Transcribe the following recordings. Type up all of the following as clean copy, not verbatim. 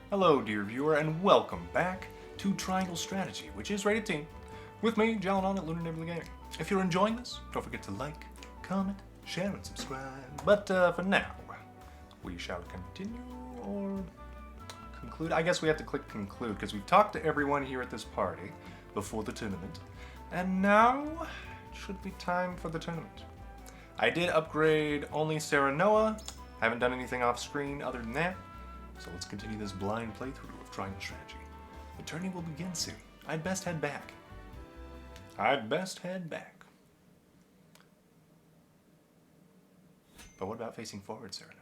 Hello, dear viewer, and welcome back to Triangle Strategy, which is rated T, with me, Jalanon at Lunar Nebula Gaming. If you're enjoying this, don't forget to like, comment, share, and subscribe. But for now, we shall continue or conclude. I guess we have to click conclude because we've talked to everyone here at this party before the tournament, and now it should be time for the tournament. I did upgrade only Sarah Noah. Haven't done anything off screen other than that. So let's continue this blind playthrough of Triangle Strategy. The tourney will begin soon. I'd best head back. But what about facing forward, Sarah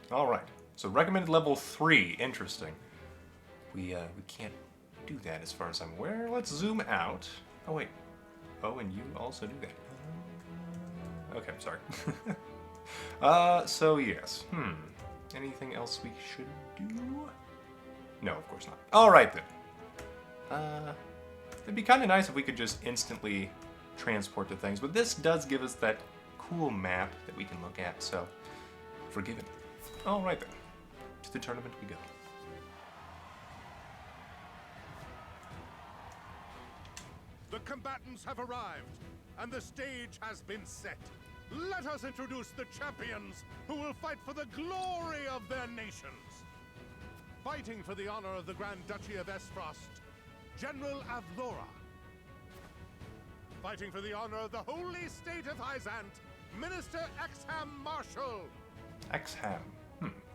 Noah? Alright, so recommended level 3. Interesting. We can't do that as far as I'm aware. Let's zoom out. Oh wait. Oh, and you also do that. Okay, I'm sorry. So yes. Anything else we should do? No, of course not. Alright then. It'd be kind of nice if we could just instantly transport to things, but this does give us that cool map that we can look at, so forgiven. Alright then. To the tournament we go. The combatants have arrived, and the stage has been set. Let us introduce the champions who will fight for the glory of their nations. Fighting for the honor of the Grand Duchy of Esfrost, General Avlora. Fighting for the honor of the Holy State of Hyzant, Minister Exham Marshal. Exham.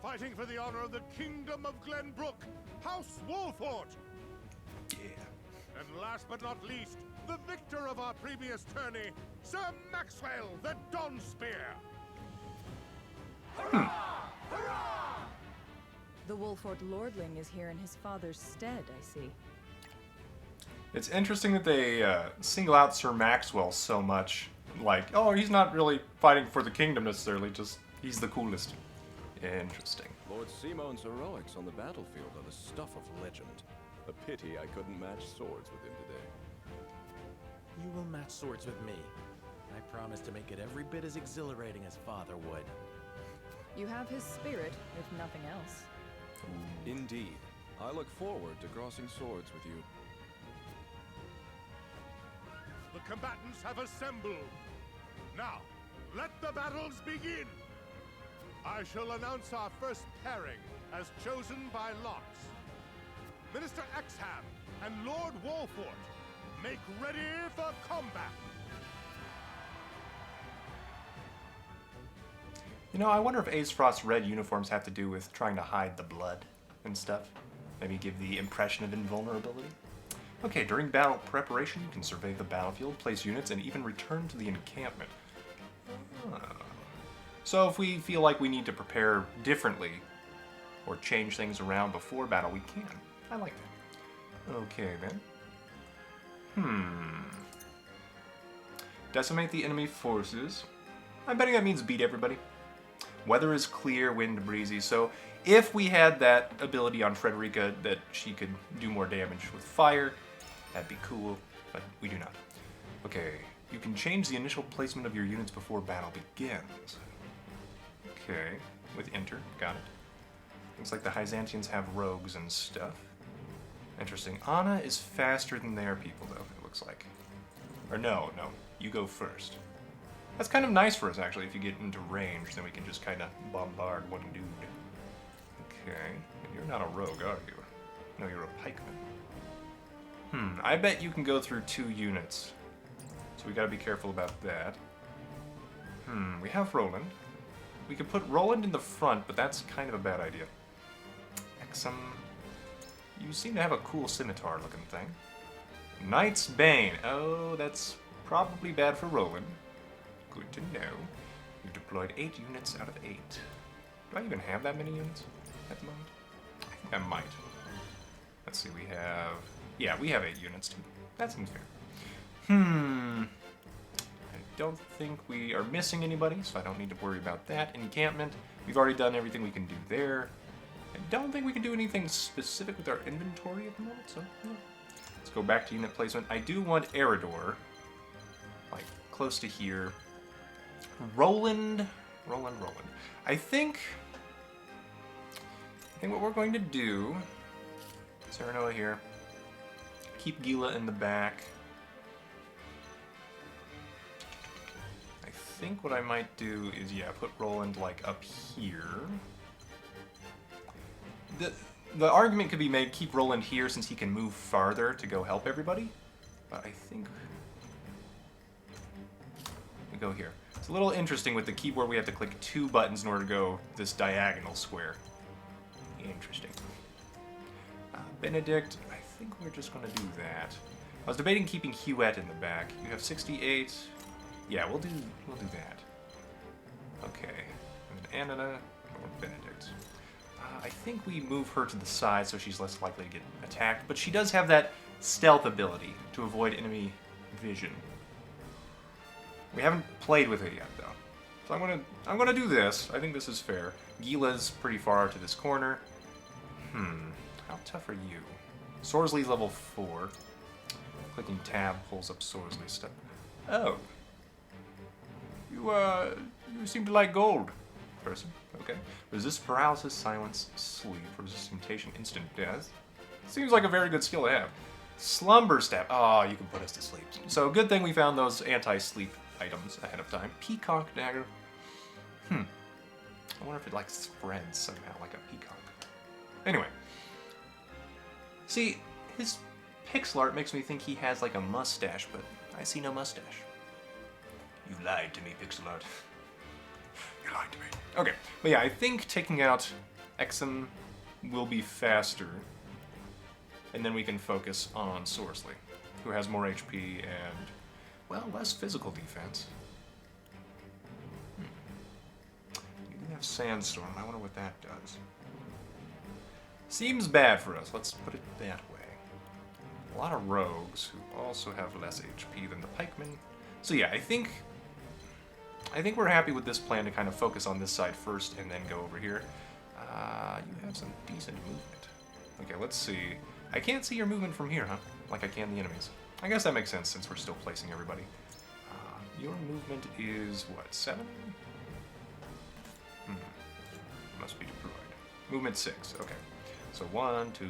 Fighting for the honor of the Kingdom of Glenbrook, House Wolfort. Yeah. And last but not least, the victor of our previous tourney, Sir Maxwell the Dawn Spear. Hurrah! Hurrah! The Wolfort Lordling is here in his father's stead, I see. It's interesting that they single out Sir Maxwell so much. Like, oh, he's not really fighting for the kingdom necessarily, just he's the coolest. Interesting. Lord Simon's heroics on the battlefield are the stuff of legend. A pity I couldn't match swords with him today. You will match swords with me. I promise to make it every bit as exhilarating as Father would. You have his spirit, if nothing else. Indeed. I look forward to crossing swords with you. The combatants have assembled. Now, let the battles begin. I shall announce our first pairing as chosen by lots. Minister Exham and Lord Wolfort, make ready for combat. You know, I wonder if Aesfrost's red uniforms have to do with trying to hide the blood and stuff. Maybe give the impression of invulnerability. Okay, during battle preparation, you can survey the battlefield, place units, and even return to the encampment. So if we feel like we need to prepare differently or change things around before battle, we can. I like that. Okay, then. Decimate the enemy forces. I'm betting that means beat everybody. Weather is clear, wind breezy, so if we had that ability on Frederica that she could do more damage with fire, that'd be cool, but we do not. Okay, you can change the initial placement of your units before battle begins. Okay, with enter, got it. Looks like the Hyzantians have rogues and stuff. Interesting. Anna is faster than their people, though, it looks like. Or no, you go first. That's kind of nice for us, actually. If you get into range, then we can just kind of bombard one dude. Okay. You're not a rogue, are you? No, you're a pikeman. I bet you can go through 2 units. So we gotta be careful about that. We have Roland. We could put Roland in the front, but that's kind of a bad idea. Exum. You seem to have a cool scimitar-looking thing. Knight's Bane. Oh, that's probably bad for Roland. Good to know. You've deployed 8 units out of 8. Do I even have that many units at the moment? I think I might. Let's see, we have... Yeah, we have 8 units too. That seems fair. I don't think we are missing anybody, so I don't need to worry about that. Encampment, we've already done everything we can do there. I don't think we can do anything specific with our inventory at the moment, so yeah. Let's go back to unit placement. I do want Eridor, like, close to here. Roland. I think what we're going to do, Serenoa here, keep Gila in the back. I think what I might do is, yeah, put Roland like up here. The argument could be made, keep Roland here since he can move farther to go help everybody. But I think we go here. It's a little interesting with the keyboard, we have to click 2 buttons in order to go this diagonal square. Interesting. Benedict, I think we're just going to do that. I was debating keeping Huette in the back. You have 68. Yeah, we'll do that. Okay. And then Anna or Benedict. I think we move her to the side so she's less likely to get attacked, but she does have that stealth ability to avoid enemy vision. We haven't played with it yet, though. So I'm gonna do this. I think this is fair. Gila's pretty far to this corner. How tough are you? Sorsley's level 4. Clicking tab pulls up Sorsley's stuff. Oh. You seem to like gold, person. Okay. Resist paralysis, silence, sleep. Resist temptation, instant death. Seems like a very good skill to have. Slumber stab. Oh, you can put us to sleep. So good thing we found those anti-sleep items ahead of time. Peacock dagger. I wonder if it like spreads somehow like a peacock. Anyway. See, his pixel art makes me think he has like a mustache, but I see no mustache. You lied to me, pixel art. You lied to me. Okay, but yeah, I think taking out Exum will be faster, and then we can focus on Sorsley, who has more HP and, well, less physical defense. You do have Sandstorm. I wonder what that does. Seems bad for us. Let's put it that way. A lot of rogues who also have less HP than the pikemen. So yeah, I think we're happy with this plan to kind of focus on this side first and then go over here. You have some decent movement. Okay, let's see. I can't see your movement from here, huh? Like I can the enemies. I guess that makes sense since we're still placing everybody. Your movement is, what, 7? Must be deployed. Movement 6, okay. So 1, 2, 3,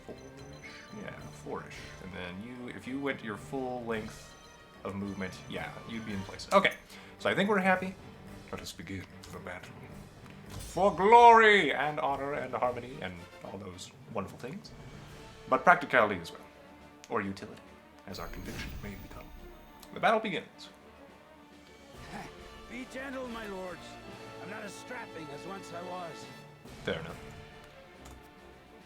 4-ish? Yeah, 4-ish. And then if you went your full length of movement, yeah, you'd be in place. Okay, so I think we're happy. Let us begin the battle. For glory and honor and harmony and all those wonderful things. But practicality as well. Or utility, as our conviction may become. The battle begins. Be gentle, my lords. I'm not as strapping as once I was. Fair enough.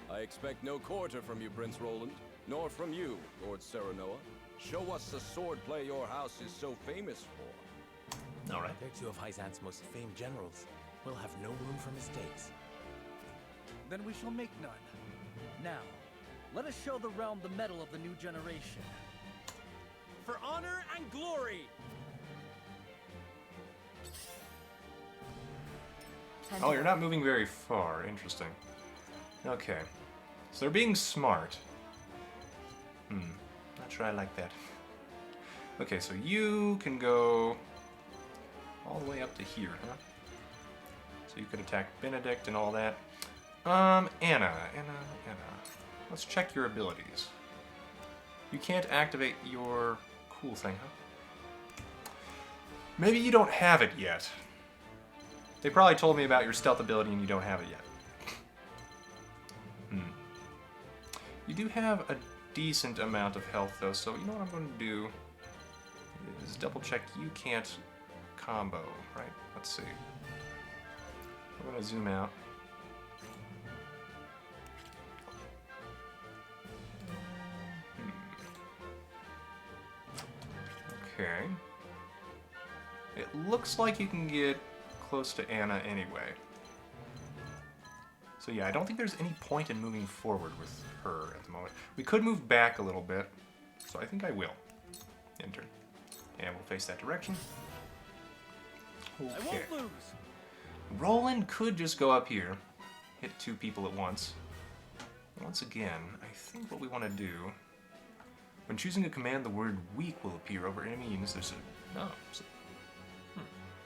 I expect no quarter from you, Prince Roland, nor from you, Lord Serenoa. Show us the swordplay your house is so famous for. All right. They're 2 of Hyzant's most famed generals. We'll have no room for mistakes. Then we shall make none. Now, let us show the realm the mettle of the new generation. For honor and glory! Oh, you're not moving very far. Interesting. Okay. So they're being smart. Not sure I like that. Okay, so you can go all the way up to here, huh? So you could attack Benedict and all that. Anna. Let's check your abilities. You can't activate your cool thing, huh? Maybe you don't have it yet. They probably told me about your stealth ability and you don't have it yet. You do have a decent amount of health though, so you know what I'm going to do is double check you can't combo, right? Let's see. I'm going to zoom out. Okay. It looks like you can get close to Anna anyway. So yeah, I don't think there's any point in moving forward with her at the moment. We could move back a little bit, so I think I will. Enter. And we'll face that direction. Okay. I won't lose! Roland could just go up here, hit 2 people at once. Once again, I think what we want to do, when choosing a command, the word weak will appear over enemy units. There's a,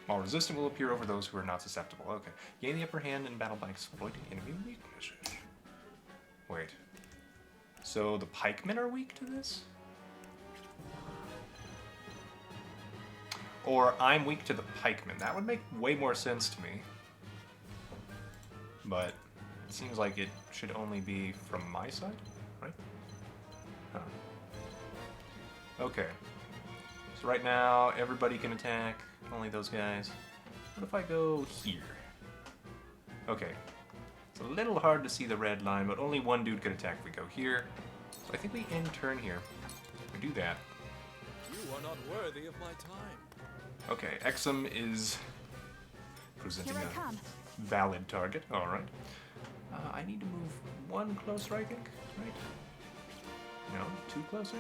While resistant will appear over those who are not susceptible. Okay. Gain the upper hand in battle by exploiting enemy weaknesses. Wait. So the pikemen are weak to this? Or I'm weak to the pikemen. That would make way more sense to me. But it seems like it should only be from my side, right? Huh. Okay. So right now, everybody can attack. Only those guys. What if I go here? Okay. It's a little hard to see the red line, but only one dude can attack if we go here. So I think we end turn here. We do that. You are not worthy of my time. Okay, Exum is presenting Here I a come. valid target. All right. I need to move one closer, I think. Right? No, two closer.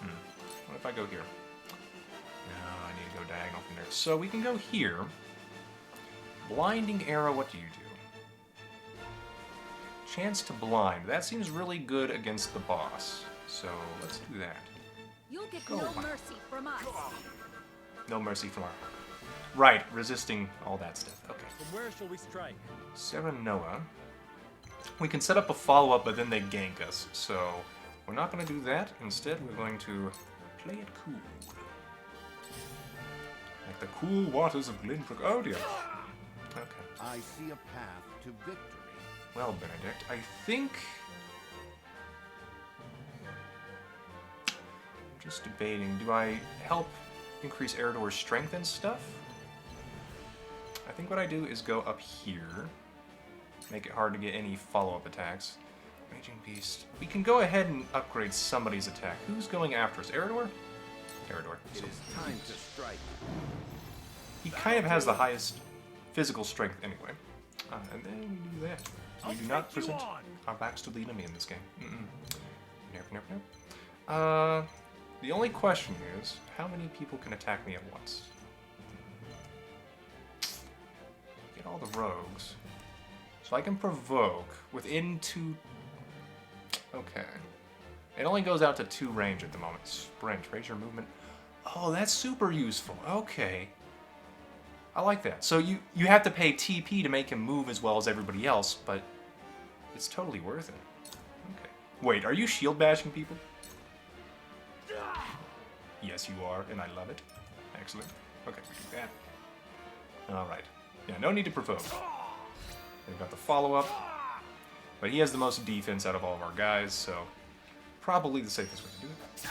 What if I go here? No, I need to go diagonal from there. So we can go here. Blinding arrow. What do you do? Chance to blind. That seems really good against the boss. So let's do that. You'll get Go no on. mercy from us. No mercy from our... Right, resisting all that stuff. Okay. From where shall we strike? Serenoa. We can set up a follow-up, but then they gank us. So we're not going to do that. Instead, we're going to play it cool. Like the cool waters of Glenbrook. Oh, dear. Okay. I see a path to victory. Well, Benedict, I think... I'm just debating. Do I help increase Eredor's strength and stuff? I think what I do is go up here. Make it hard to get any follow-up attacks. Raging Beast. We can go ahead and upgrade somebody's attack. Who's going after us? Eredor? Eredor. It is time to strike. He kind of has the highest physical strength anyway. And then we do that. We do not present our backs to the enemy in this game. Nope, nope, nope. The only question is, how many people can attack me at once? Get all the rogues. So I can provoke within 2... Okay. It only goes out to 2 range at the moment. Sprint, raise your movement. Oh, that's super useful. Okay. I like that. So you have to pay TP to make him move as well as everybody else, but it's totally worth it. Okay. Wait, are you shield bashing people? Yes, you are, and I love it. Excellent. Okay, we do that. Alright. Yeah, no need to provoke. They've got the follow-up. But he has the most defense out of all of our guys, so probably the safest way to do it.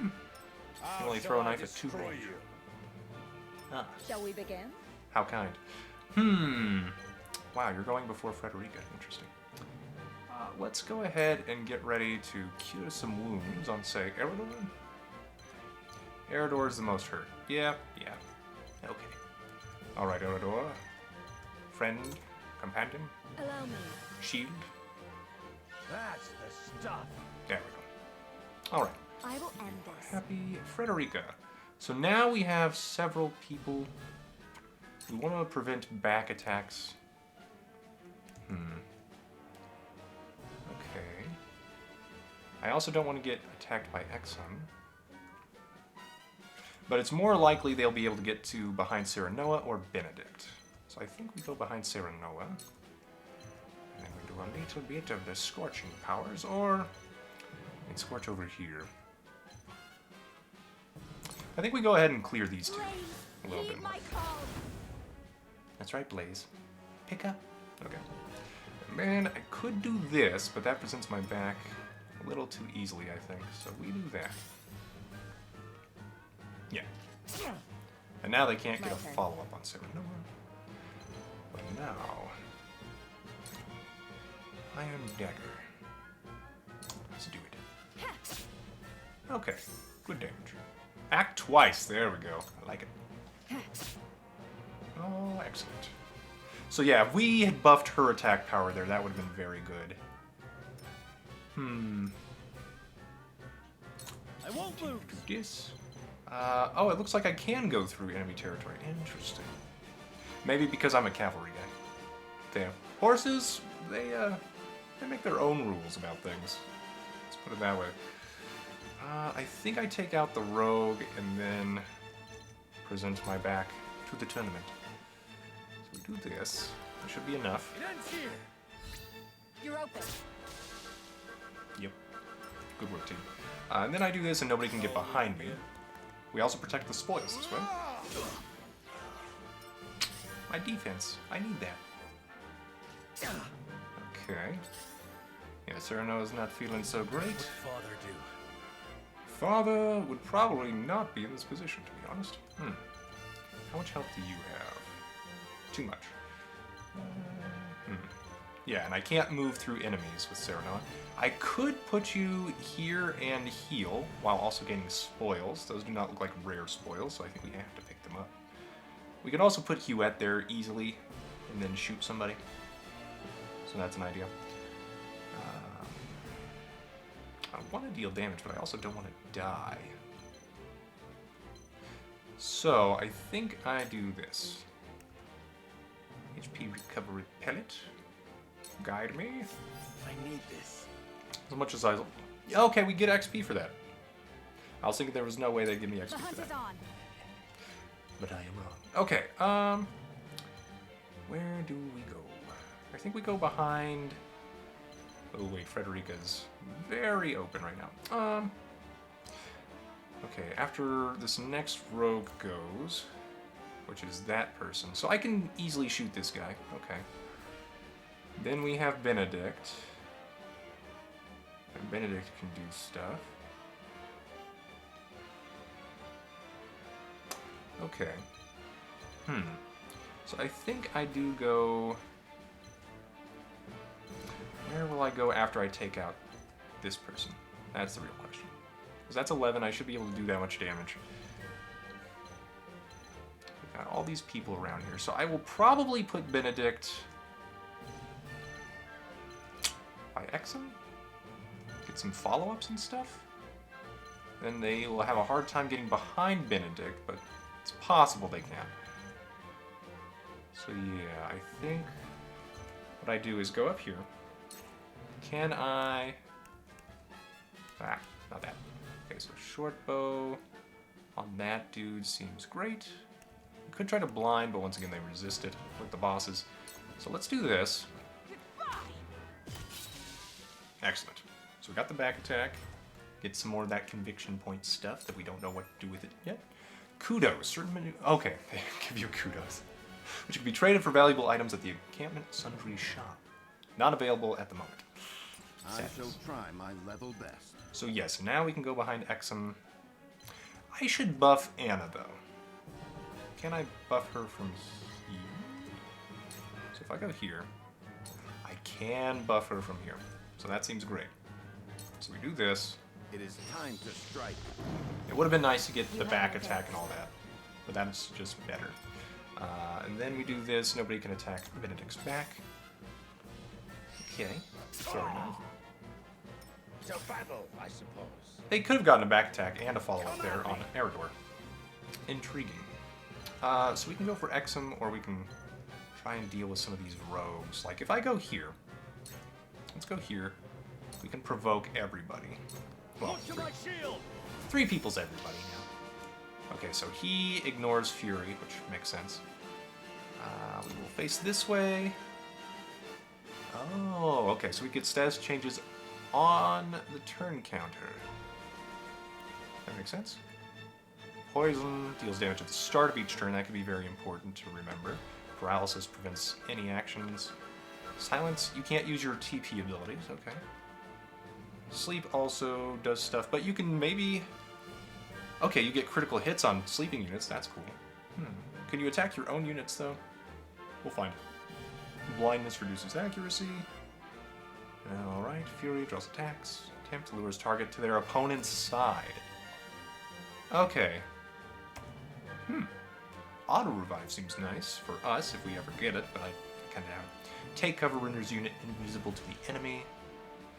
You can only throw a knife at 2 range. Ah, Shall we begin? how kind. Wow, you're going before Frederica. Interesting. Let's go ahead and get ready to cure some wounds on, say, Eredor. Eredor's the most hurt. Yeah. Okay. Alright, Eredor. Friend, companion, Allow me. shield. That's the stuff. There we go. Alright. I will end this. Happy Frederica. So now we have several people who want to prevent back attacks. Okay. I also don't want to get attacked by Exum. But it's more likely they'll be able to get to behind Serenoa or Benedict. So I think we go behind Serenoa. And then we do a little bit of the Scorching powers, or we can Scorch over here. I think we go ahead and clear these two a little bit more. That's right, Blaze. Pick up. Okay. Man, I could do this, but that presents my back a little too easily, I think. So we do that. Yeah. And now they can't get a follow-up on Serenoa. But now... Iron Dagger. Let's do it. Okay. Good damage. Act twice. There we go. I like it. Oh, excellent. So yeah, if we had buffed her attack power there, that would have been very good. I won't lose. Yes. Oh, it looks like I can go through enemy territory. Interesting. Maybe because I'm a cavalry guy. Damn. Horses, they make their own rules about things. Let's put it that way. I think I take out the rogue and then present my back to the tournament. So we do this. It should be enough. It ends here. You're open. Yep. Good work, team. And then I do this and nobody can get behind me. We also protect the spoils this way. My defense. I need that. Okay. Yeah, Serenoa's not feeling so great. What'd Father do? Father would probably not be in this position, to be honest. How much health do you have? Too much. Yeah, and I can't move through enemies with Serenoa. I could put you here and heal, while also gaining spoils. Those do not look like rare spoils, so I think we have to pick them up. We could also put Huette there easily, and then shoot somebody. So that's an idea. I want to deal damage, but I also don't want to die. So, I think I do this. HP recovery pellet. Guide me. I need this. As much as I... Okay, we get XP for that. I was thinking there was no way they'd give me XP The for hunt that. is on. But I am wrong. Okay, where do we go? I think we go behind... Oh wait, Frederica's very open right now. Okay, after this next rogue goes, which is that person. So I can easily shoot this guy. Okay. Then we have Benedict. And Benedict can do stuff. Okay. So I think I do go... Where will I go after I take out this person? That's the real question. Because that's 11, I should be able to do that much damage. We've got all these people around here, so I will probably put Benedict... by Exum? Get some follow-ups and stuff? Then they will have a hard time getting behind Benedict, but it's possible they can. So yeah, I think what I do is go up here. Can I... Ah, not that. Okay, so short bow on that dude seems great. I could try to blind, but once again they resist it with the bosses. So let's do this. Excellent. So we got the back attack. Get some more of that conviction point stuff that we don't know what to do with it yet. Kudos. Certain menu... Okay, they give you kudos. Which can be traded for valuable items at the encampment sundry shop. Not available at the moment. I shall try my level best. So yes, now we can go behind Exum. I should buff Anna, though. Can I buff her from here? So if I go here, I can buff her from here. So that seems great. So we do this. It is time to strike. It would have been nice to get the back attack and all that, but that's just better. And then we do this. Nobody can attack Benedict's back. Okay, fair enough. So battle, I suppose. They could have gotten a back attack and a follow-up there on Eridor. Intriguing. So we can go for Exum, or we can try and deal with some of these rogues. Like, if I go here, let's go here. We can provoke everybody. Well, three people's everybody now. Okay, so he ignores Fury, which makes sense. We will face this way. Oh, okay, so we get status changes on the turn counter. That makes sense. Poison deals damage at the start of each turn. That can be very important to remember. Paralysis prevents any actions. Silence, you can't use your TP abilities. Okay. Sleep also does stuff, but you can maybe... Okay, you get critical hits on sleeping units. That's cool. Can you attack your own units, though? We'll find. Blindness reduces accuracy. Alright, Fury draws attacks. Attempt to lure his target to their opponent's side. Okay. Auto revive seems nice for us if we ever get it, but I kind of have it. Take cover renders unit invisible to the enemy,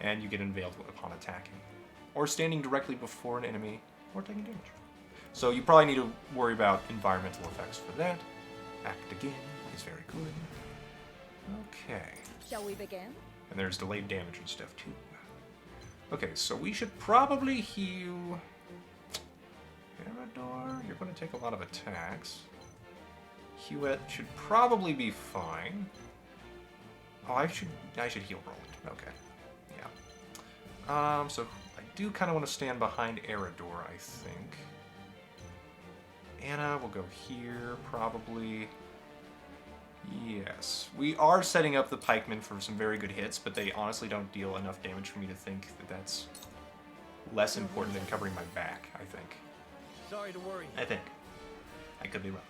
and you get unveiled upon attacking. Or standing directly before an enemy, or taking damage. So you probably need to worry about environmental effects for that. Act again is very good. Okay. Shall we begin? And there's delayed damage and stuff too. Okay, so we should probably heal Erador, you're going to take a lot of attacks. Hewitt should probably be fine. Oh, I should heal Roland. Okay. Yeah. So I do kind of want to stand behind Erador, I think. Anna will go here, probably. Yes. We are setting up the pikemen for some very good hits, but they honestly don't deal enough damage for me to think that that's less important than covering my back, I think. Sorry to worry. I think. I could be wrong.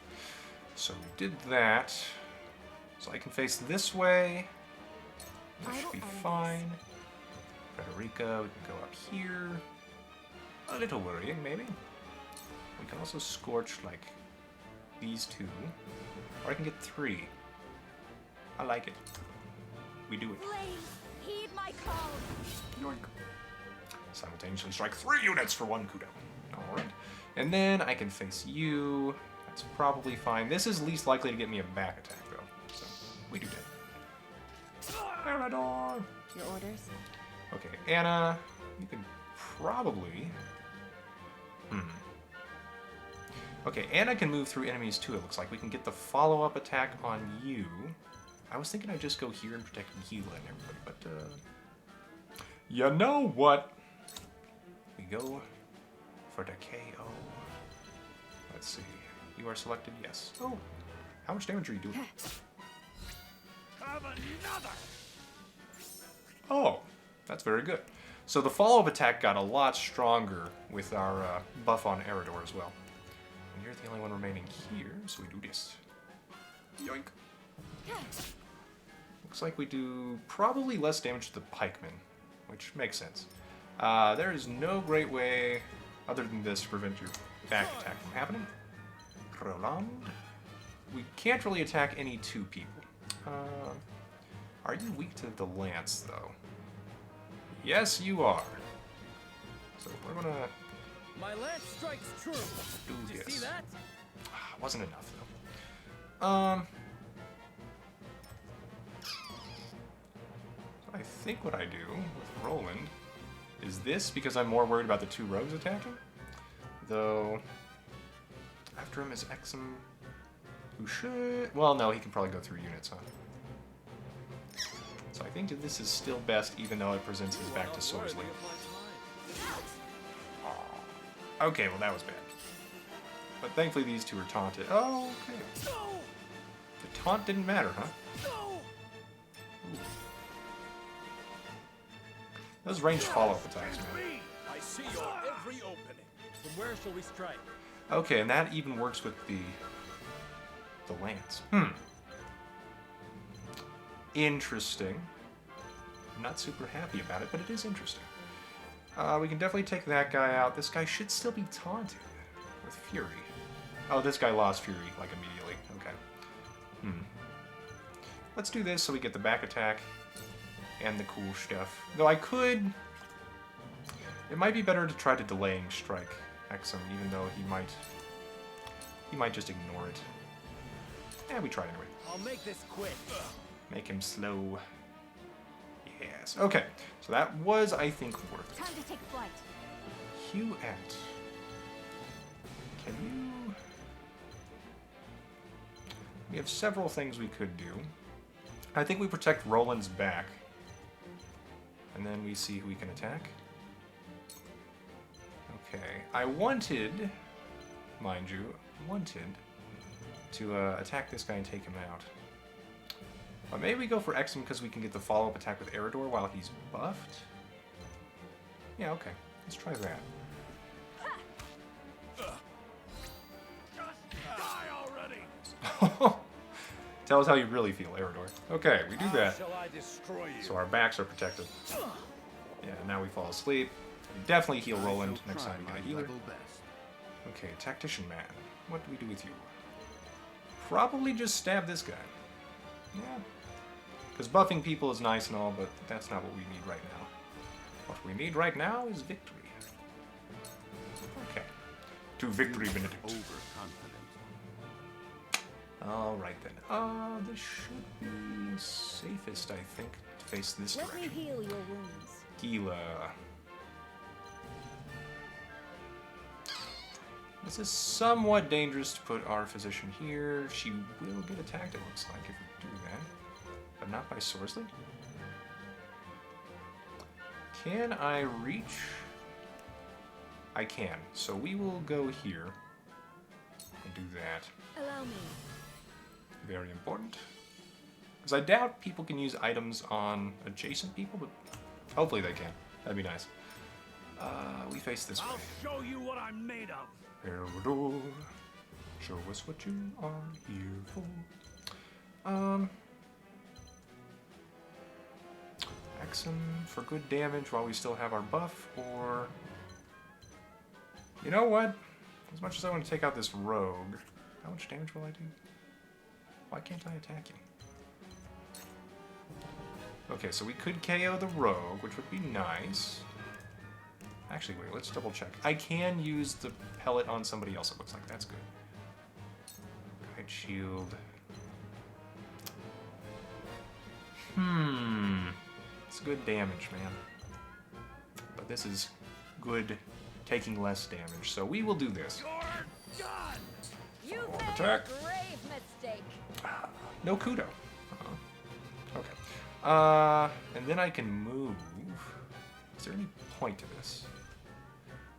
So we did that. So I can face this way. That should be fine. Frederica, we can go up here. A little worrying, maybe. We can also scorch, like, these two. Or I can get 3. I like it. We do it. Please, heed my call. Yoink. Simultaneously strike 3 units for 1 kudo. Alright. And then I can face you. That's probably fine. This is least likely to get me a back attack, though. So, we do that. Erador! Your orders? Okay, Anna, you can probably... Okay, Anna can move through enemies too, it looks like. We can get the follow-up attack on you. I was thinking I'd just go here and protect Gila and everybody, but, you know what? We go for the KO. Let's see. You are selected, yes. Oh, how much damage are you doing? Have another! Oh, that's very good. So the follow-up attack got a lot stronger with our buff on Erador as well. And you're the only one remaining here, so we do this. Yoink. Looks like we do probably less damage to the pikemen, which makes sense. There is no great way, other than this, to prevent your back attack from happening. Roland. We can't really attack any 2 people. Are you weak to the lance, though? Yes, you are. So we're gonna My lance strikes true. do Did you this. see that? Wasn't enough, though. I think what I do with Roland is this, because I'm more worried about the 2 rogues attacking. Though, after him is Exum, who should... Well, no, he can probably go through units, huh? So I think that this is still best, even though it presents his back to Sorsley. Okay, well that was bad. But thankfully these 2 are taunted. Oh, okay. The taunt didn't matter, huh? Ooh. Those ranged follow-up attacks, man. I see your every opening. From where shall we strike? Okay, and that even works with the lance. Interesting. I'm not super happy about it, but it is interesting. We can definitely take that guy out. This guy should still be taunted with Fury. Oh, this guy lost Fury, like, immediately. Okay. Let's do this so we get the back attack and the cool stuff. Though I could... It might be better to try to delaying strike Exum, even though he might just ignore it. Yeah, we tried anyway. I'll make this quick. Make him slow. Yes. Okay. So that was, I think, worth it. Time to take flight. Hewitt. Can you... We have several things we could do. I think we protect Roland's back. And then we see who we can attack. Okay. I wanted, mind you, to attack this guy and take him out. But maybe we go for Exum because we can get the follow-up attack with Erador while he's buffed? Yeah, okay. Let's try that. Die already! Tell us how you really feel, Erador. Okay, we do that. Shall I destroy you? So our backs are protected. Yeah, now we fall asleep. We definitely heal Roland I shall next try time we get a my healer. level best. Okay, Tactician Man. What do we do with you? Probably just stab this guy. Yeah. Because buffing people is nice and all, but that's not what we need right now. What we need right now is victory. Okay. To victory, Benedict. Overconfident. Alright then. This should be safest, I think, to face this Let me direction. heal your wounds. Gila. This is somewhat dangerous to put our physician here. She will get attacked, it looks like, if we do that. But not by Sorsley. Can I reach? I can. So we will go here and do that. Allow me. Very important. Because I doubt people can use items on adjacent people, but hopefully they can. That'd be nice. We face this way. I'll show you what I'm made of. Erador, show us what you are here for. Exum for good damage while we still have our buff, or... You know what? As much as I want to take out this rogue, how much damage will I do? Why can't I attack you? Okay, so we could KO the rogue, which would be nice. Actually, wait, let's double check. I can use the pellet on somebody else, it looks like. That's good. Guide shield. It's good damage, man. But this is good taking less damage, so we will do this. You're done! You Follow-up made attack. a grave mistake. No kudo. Okay. And then I can move. Is there any point to this?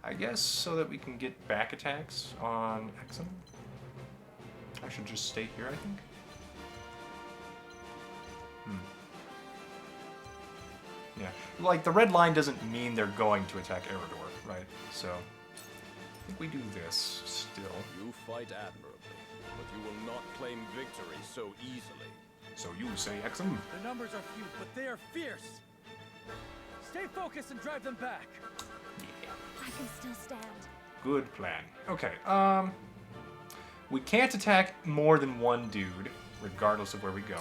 I guess so that we can get back attacks on Exum. I should just stay here, I think. Yeah. Like, the red line doesn't mean they're going to attack Erador, right? So, I think we do this still. You fight admirably, but you will not claim victory so easily. So you say Exum? The numbers are few, but they are fierce. Stay focused and drive them back. Yeah. I can still stand. Good plan. Okay, we can't attack more than one dude, regardless of where we go.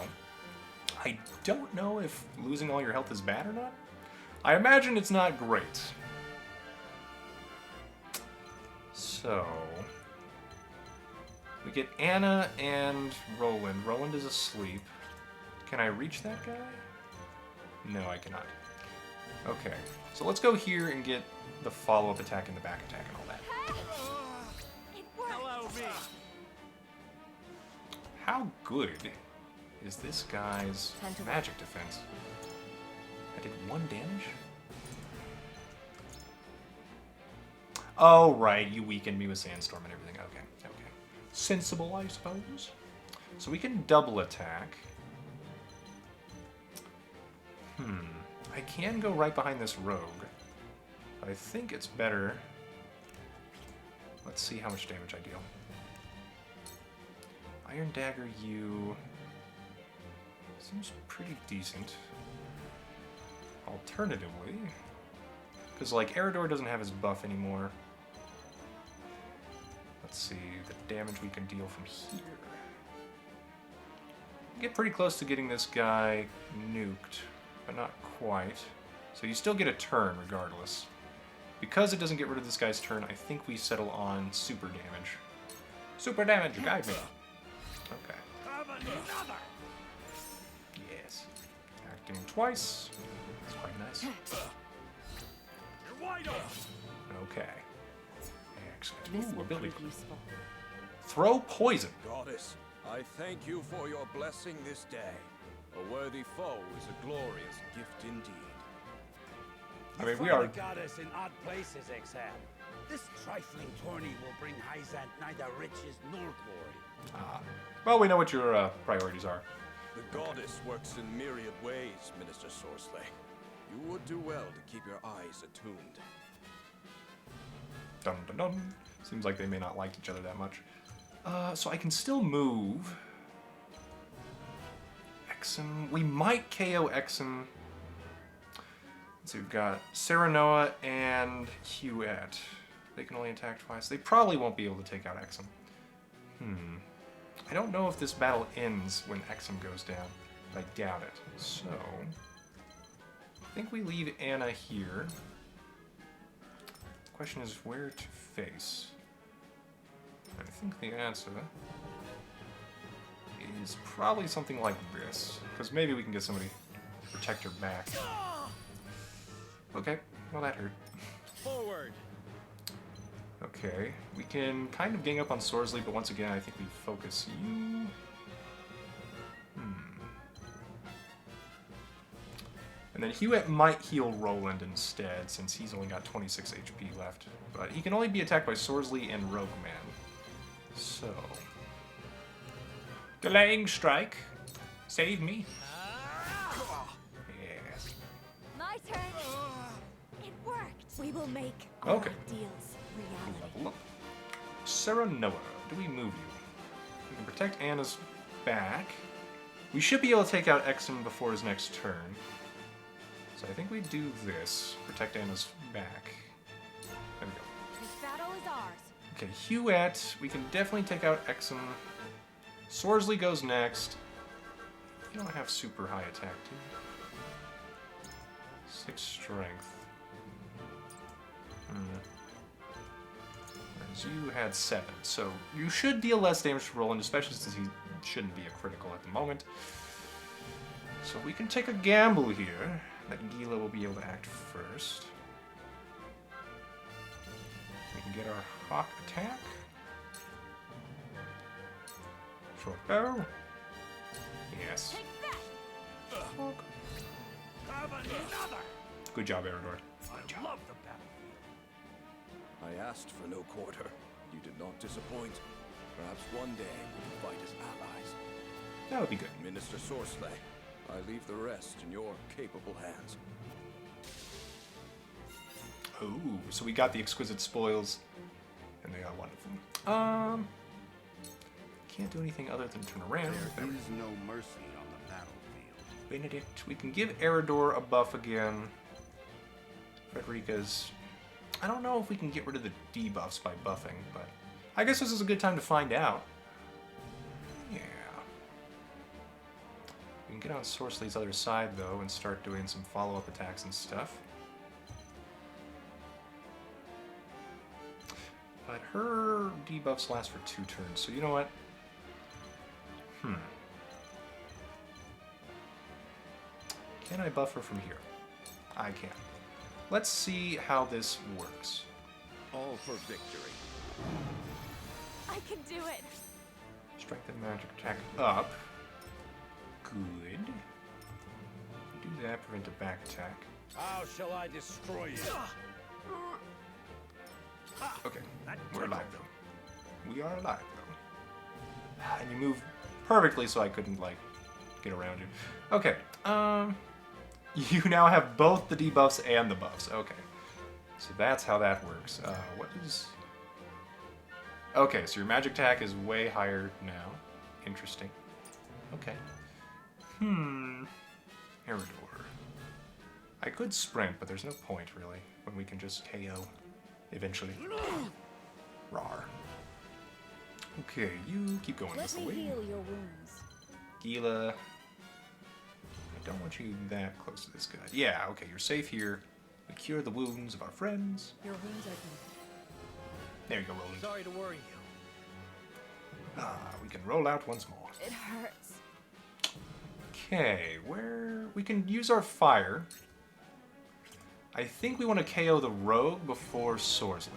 I don't know if losing all your health is bad or not. I imagine it's not great. So... we get Anna and Roland. Roland is asleep. Can I reach that guy? No, I cannot. Okay, so let's go here and get the follow-up attack and the back attack and all that. It worked. Allow me. How good is this guy's Time to magic defense? I did 1 damage? Oh, right, you weakened me with Sandstorm and everything. Okay, okay. Sensible, I suppose. So we can double attack. I can go right behind this rogue. But I think it's better... Let's see how much damage I deal. Iron Dagger, you... seems pretty decent. Alternatively... because, like, Erador doesn't have his buff anymore. Let's see the damage we can deal from here. Get pretty close to getting this guy nuked, but not quite. So you still get a turn regardless. Because it doesn't get rid of this guy's turn, I think we settle on super damage. Super damage, guide me. Okay. Have another. Yes. Acting twice. That's quite nice. You're wide open. Okay. Excellent. This Ooh, will ability. prove useful. Throw poison. Goddess, I thank you for your blessing this day. A worthy foe is a glorious gift indeed. I mean, we are... The goddess in odd places, Exam. This trifling tourney will bring Hyzant neither riches nor glory. Well, we know what your priorities are. The goddess works in myriad ways, Minister Sorsley. You would do well to keep your eyes attuned. Dun dun dun. Seems like they may not like each other that much. So I can still move. Exum. We might KO Exum. So we've got Serenoa and Huette. They can only attack twice. They probably won't be able to take out Exum. I don't know if this battle ends when Exum goes down. I doubt it. So... I think we leave Anna here. Question is where to face. I think the answer is probably something like this. Because maybe we can get somebody to protect her back. Okay, well that hurt. Forward. Okay, we can kind of gang up on Sorsley, but once again, I think we focus you. And then Hewitt might heal Roland instead, since he's only got 26 HP left. But he can only be attacked by Sorsley and Rogue Man. So... Delaying strike. Save me. Yes. My turn. It worked. We will make our Okay. ideals reality. Level up. Serenoa, do we move you? We can protect Anna's back. We should be able to take out Exum before his next turn. So I think we do this. Protect Anna's back. There we go. This battle is ours. Okay, Hewitt. We can definitely take out Exum. Sorsley goes next. You don't have super high attack, do you? 6 strength. Whereas you had 7. So you should deal less damage to Roland, especially since he shouldn't be a critical at the moment. So we can take a gamble here that Gila will be able to act first. We can get our Hawk attack. Short bow. Yes. Hawk. Have another. Good job, Eridor. I love the battlefield. I asked for no quarter. You did not disappoint. Perhaps one day we can fight as allies. That would be good. Minister Sorsley, I leave the rest in your capable hands. Oh, so we got the exquisite spoils, and they are wonderful. Can't do anything other than turn around. There is no mercy on the battlefield. Benedict, we can give Eridor a buff again. Frederica's... I don't know if we can get rid of the debuffs by buffing, but I guess this is a good time to find out. Yeah. We can get on Sorsley's other side, though, and start doing some follow-up attacks and stuff. But her debuffs last for 2 turns, so you know what? Can I buff her from here? I can. Let's see how this works. All for victory. I can do it. Strength and magic attack up. Good. Do that, prevent a back attack. How shall I destroy you? Okay, we're alive though. We are alive though. And you move perfectly so I couldn't, like, get around you. Okay, you now have both the debuffs and the buffs. Okay, so that's how that works. What is... Okay, so your magic attack is way higher now. Interesting. Okay. Eridor. I could sprint, but there's no point, really, when we can just KO eventually. Rawr. Okay, you keep going this Let me way. heal your wounds. Gila. I don't want you that close to this guy. Yeah, okay, you're safe here. We cure the wounds of our friends. Your wounds are deep. There you go, Roland. Sorry to worry you. We can roll out once more. It hurts. Okay, where... We can use our fire. I think we want to KO the rogue before Sorsley.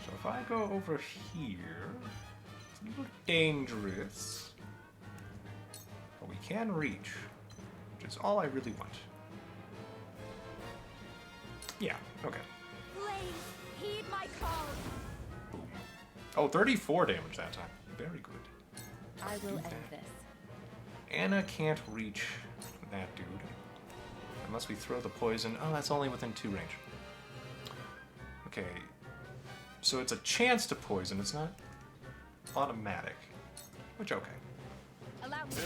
So if I go over here, it's a little dangerous. But we can reach, which is all I really want. Yeah, okay. Blaze, heed my call. Boom. Oh, 34 damage that time. Very good. I will end this. Anna can't reach that dude. Unless we throw the poison. Oh, that's only within 2 range. Okay. So it's a chance to poison. It's not automatic. Which, okay. Allow me.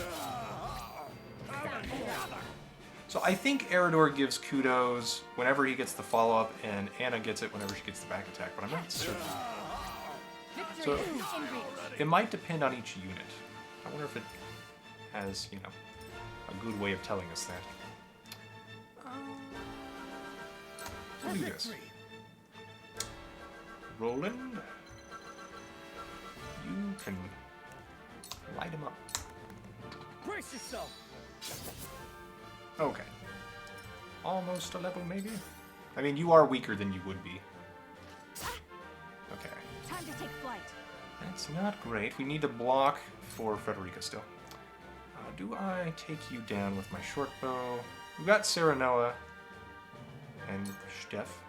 So I think Eridor gives kudos whenever he gets the follow-up, and Anna gets it whenever she gets the back attack, but I'm not certain. Victory So is in reach. it might depend on each unit. I wonder if it has, you know, a good way of telling us that. We'll do this. Roland, you can light him up. Brace yourself. Okay. Almost a level, maybe? I mean, you are weaker than you would be. Time to take flight. That's not great. We need to block for Frederica still. Do I take you down with my short bow? We've got Serenoa and Steph.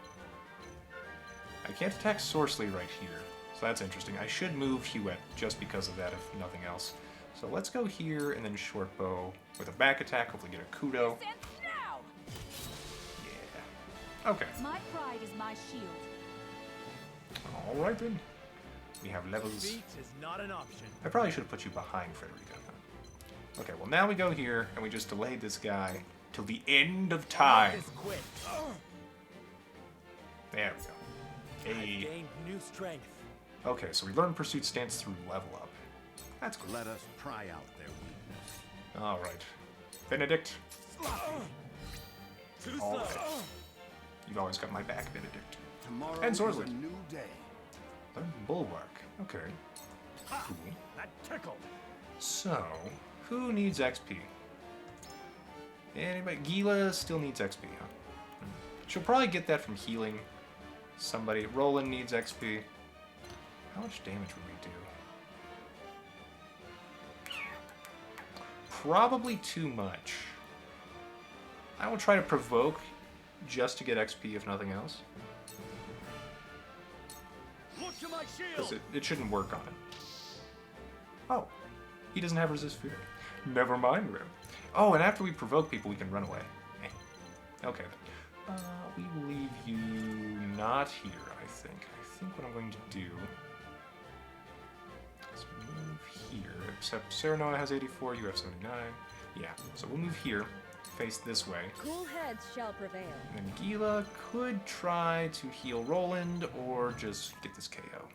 I can't attack Sorceley right here, so that's interesting. I should move Hewitt just because of that, if nothing else. So let's go here and then short bow with a back attack. Hopefully get a Kudo. Now! Yeah. Okay. My pride is my shield. All right then. We have levels. Defeat is not an option. I probably should have put you behind Frederica. Okay, well now we go here and we just delay this guy till the end of time. This quick. There we go. I've Hey. gained new strength. Okay, so we learn Pursuit stance through level up. That's cool. Let us pry out their weakness. All right. Benedict. Too All slow. right. You've always got my back, Benedict. Tomorrow And is Sorcery. a new day. Learn Bulwark. Okay. Cool. That tickled. So, who needs XP? Anybody? Gila still needs XP, huh? She'll probably get that from healing somebody. Roland needs XP. How much damage would we do? Probably too much. I will try to provoke just to get XP if nothing else. Look to my Because shield. it shouldn't work on it. Oh, he doesn't have resist fear. Never mind, Grim. Oh, and after we provoke people, we can run away. Eh. Okay, then. We will leave you not here, I think. I think what I'm going to do is move here. Except Serenoa has 84, you have 79. Yeah, so we'll move here, face this way. Cool heads shall prevail. And then Gila could try to heal Roland or just get this KO.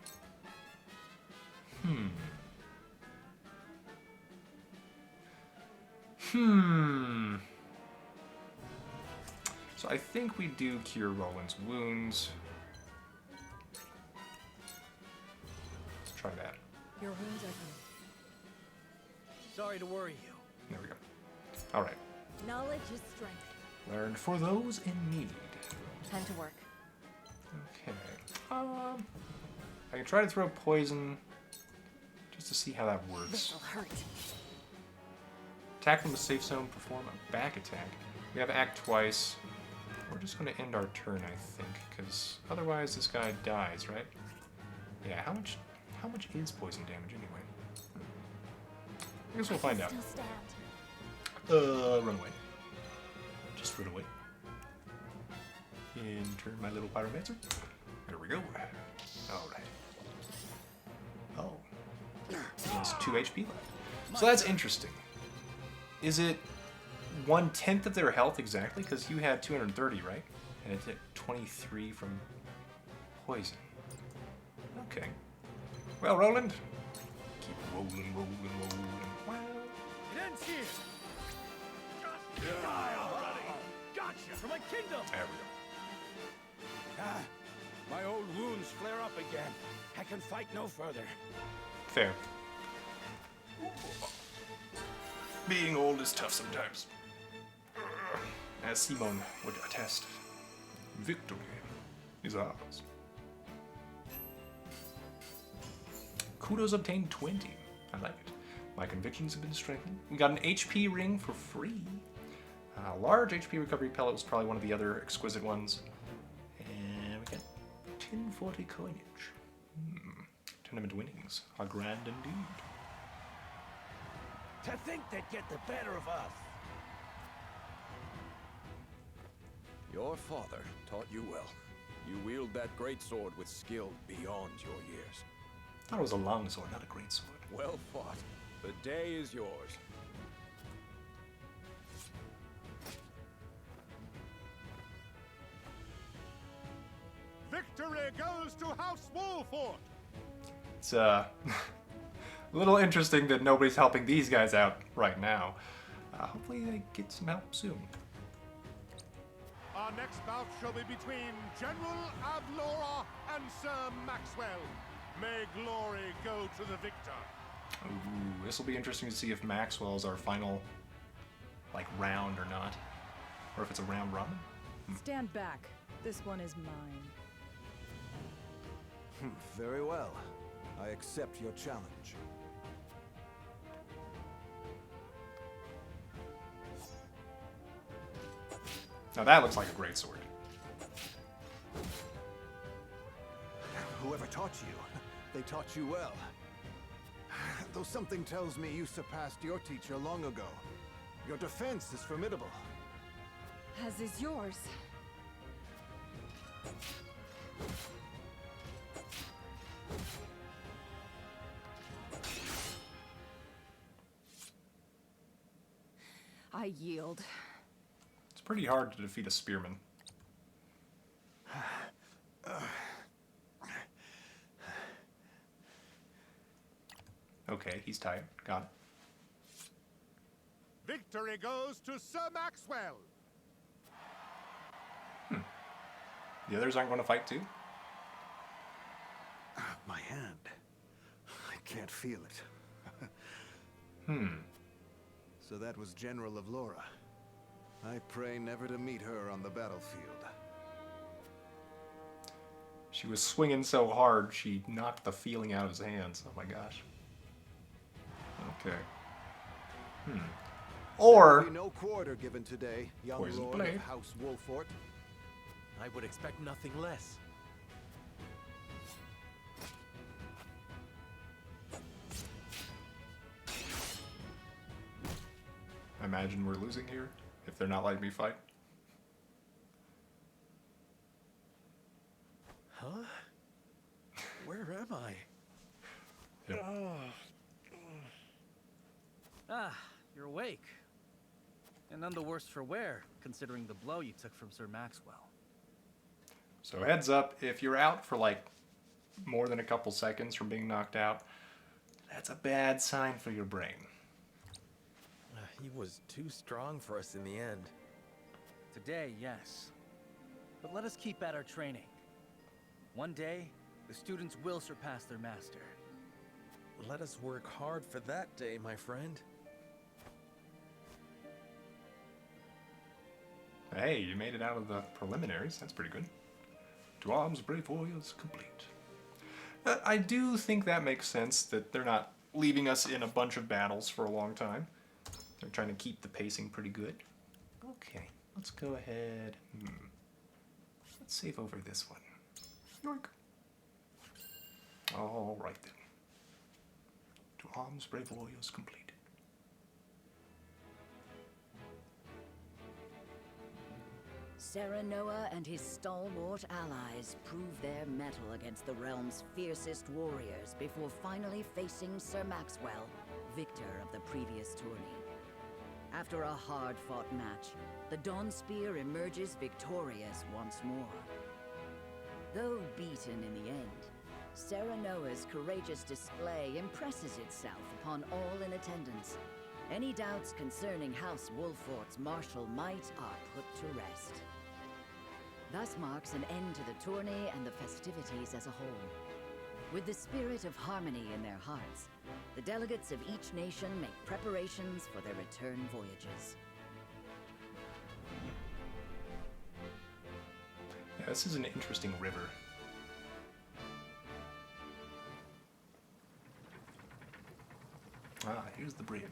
So I think we do cure Roland's wounds. Let's try that. Your wounds are healed. Sorry to worry you. There we go. All right. Knowledge is strength. Learned for those in need. Time to work. Okay. I can try to throw poison just to see how that works. This'll hurt. Attack from the safe zone, perform a back attack. We have act twice. We're just going to end our turn, I think, because otherwise this guy dies, right? Yeah, how much is poison damage anyway? I guess we'll find out. Still stand. Run away. Just run away. And turn my little pyromancer. There we go. Alright. Oh. There's 2 HP left. So that's interesting. Is it 1/10 of their health exactly? Because you had 230, right? And it took 23 from poison. Okay. Well, Roland. Keep rolling. Wow. It ends here. Just die already. Gotcha. For my kingdom. There we go. Ah, my old wounds flare up again. I can fight no further. Fair. Being old is tough sometimes. As Simon would attest, victory is ours. Kudos obtained 20. I like it. My convictions have been strengthened. We got an HP ring for free. A large HP recovery pellet was probably one of the other exquisite ones. And we got 1040 coinage. Tournament winnings are grand indeed. To think they'd get the better of us. Your father taught you well. You wield that great sword with skill beyond your years. I thought it was a long sword, not a great sword. Well fought. The day is yours. Victory goes to House Wolford. It's a little interesting that nobody's helping these guys out right now. Hopefully they get some help soon. Our next bout shall be between General Avlora and Sir Maxwell. May glory go to the victor. Ooh, this will be interesting to see if Maxwell's our final, round or not. Or if it's a round robin. Stand back. This one is mine. Very well. I accept your challenge. Now that looks like a great sword. Whoever taught you, they taught you well. Though something tells me you surpassed your teacher long ago. Your defense is formidable. As is yours. I yield. It's pretty hard to defeat a spearman. Okay, he's tired. Got it. Victory goes to Sir Maxwell. The others aren't going to fight too? My hand. I can't feel it. So that was General of Laura. I pray never to meet her on the battlefield. She was swinging so hard, she knocked the feeling out of his hands. Oh my gosh. Okay. Or... There'll be no quarter given today, young Poison lord blade. of House Wolfort. I would expect nothing less. I imagine we're losing here, if they're not letting me fight. Huh? Where am I? Yep. Ah, you're awake. And none the worse for wear, considering the blow you took from Sir Maxwell. So heads up, if you're out for like more than a couple seconds from being knocked out, that's a bad sign for your brain. He was too strong for us in the end. Today, yes. But let us keep at our training. One day, the students will surpass their master. Let us work hard for that day, my friend. Hey, you made it out of the preliminaries. That's pretty good. To arms, brave warriors, complete. I do think that makes sense, that they're not leaving us in a bunch of battles for a long time. They're trying to keep the pacing pretty good. Okay, let's go ahead. Let's save over this one. Yoink. All right then. To arms, brave warriors, completed. Serenoa and his stalwart allies prove their mettle against the realm's fiercest warriors before finally facing Sir Maxwell, victor of the previous tourney. After a hard-fought match, the Dawn Spear emerges victorious once more. Though beaten in the end, Serenoa's courageous display impresses itself upon all in attendance. Any doubts concerning House Wolfort's martial might are put to rest. Thus marks an end to the tourney and the festivities as a whole. With the spirit of harmony in their hearts, the delegates of each nation make preparations for their return voyages. Yeah, this is an interesting river. Ah, here's the bridge.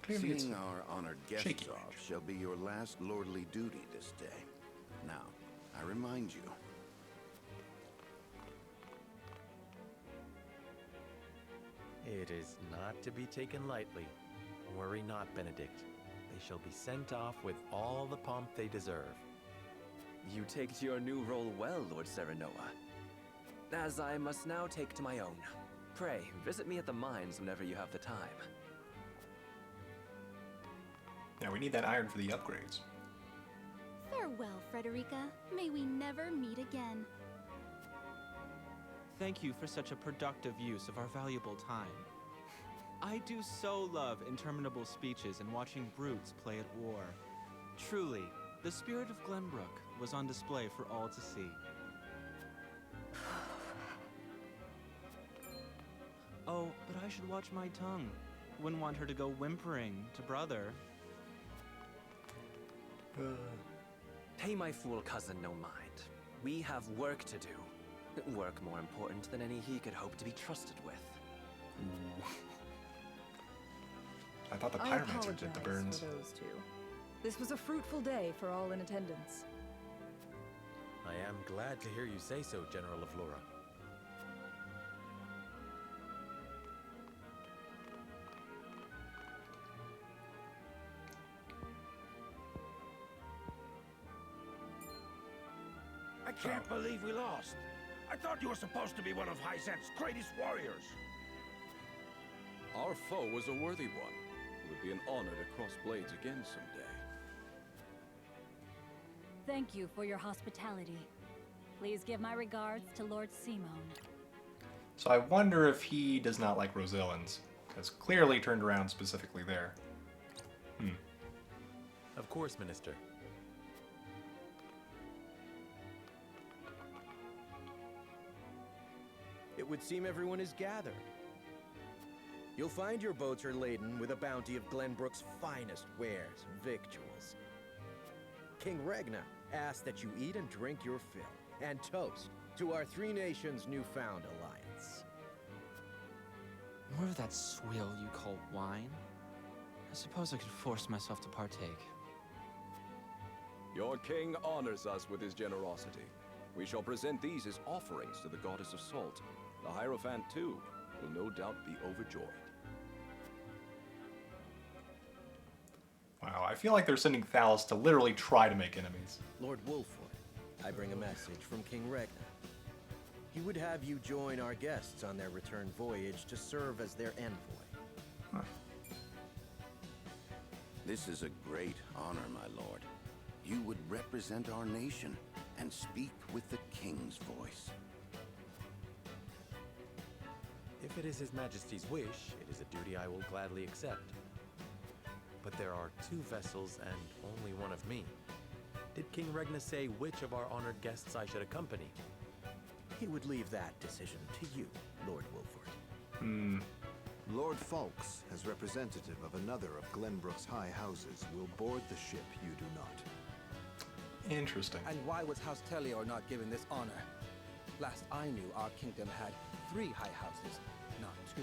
Clearly it's Seeing our honored guests shaky off shall be your last lordly duty this day. Now, I remind you. It is not to be taken lightly. Worry not, Benedict. They shall be sent off with all the pomp they deserve. You take to your new role well, Lord Serenoa. As I must now take to my own. Pray, visit me at the mines whenever you have the time. Now we need that iron for the upgrades. Farewell, Frederica. May we never meet again. Thank you for such a productive use of our valuable time. I do so love interminable speeches and watching brutes play at war. Truly, the spirit of Glenbrook was on display for all to see. Oh, but I should watch my tongue. Wouldn't want her to go whimpering to brother. Pay my fool cousin no mind. We have work to do. Work more important than any he could hope to be trusted with. I thought the I pyromancer did the burns. apologize for those two. This was a fruitful day for all in attendance. I am glad to hear you say so, General of Laura. I can't believe we lost. I thought you were supposed to be one of Hyzant's greatest warriors. Our foe was a worthy one. It would be an honor to cross blades again someday. Thank you for your hospitality. Please give my regards to Lord Simone. So I wonder if he does not like Rosellans. That's clearly turned around specifically there. Of course, Minister. It would seem everyone is gathered. You'll find your boats are laden with a bounty of Glenbrook's finest wares and victuals. King Regna asks that you eat and drink your fill, and toast to our three nations' newfound alliance. More of that swill you call wine? I suppose I could force myself to partake. Your king honors us with his generosity. We shall present these as offerings to the goddess of salt. The Hierophant, too, will no doubt be overjoyed. Wow, I feel like they're sending Thalos to literally try to make enemies. Lord Wolford, I bring a message from King Regna. He would have you join our guests on their return voyage to serve as their envoy. This is a great honor, my lord. You would represent our nation and speak with the king's voice. If it is His Majesty's wish, it is a duty I will gladly accept. But there are 2 vessels and only one of me. Did King Regna say which of our honored guests I should accompany? He would leave that decision to you, Lord Wolford. Lord Falks, as representative of another of Glenbrook's high houses, will board the ship you do not. Interesting. And why was House Telior not given this honor? Last I knew, our kingdom had 3 high houses, not 2.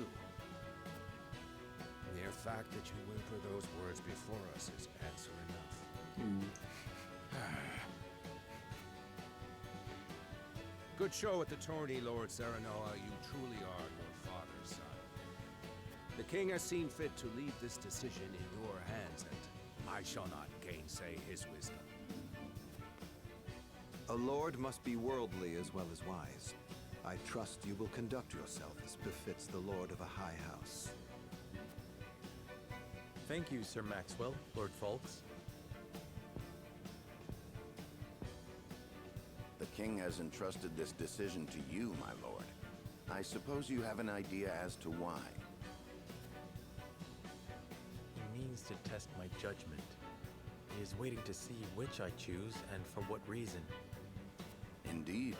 The mere fact that you whimper those words before us is answer enough. Good show at the tourney, Lord Serenoa. You truly are your father's son. The king has seen fit to leave this decision in your hands, and I shall not gainsay his wisdom. A lord must be worldly as well as wise. I trust you will conduct yourself as befits the lord of a high house. Thank you, Sir Maxwell, Lord Falks. The king has entrusted this decision to you, my lord. I suppose you have an idea as to why. He means to test my judgment. He is waiting to see which I choose and for what reason. Indeed.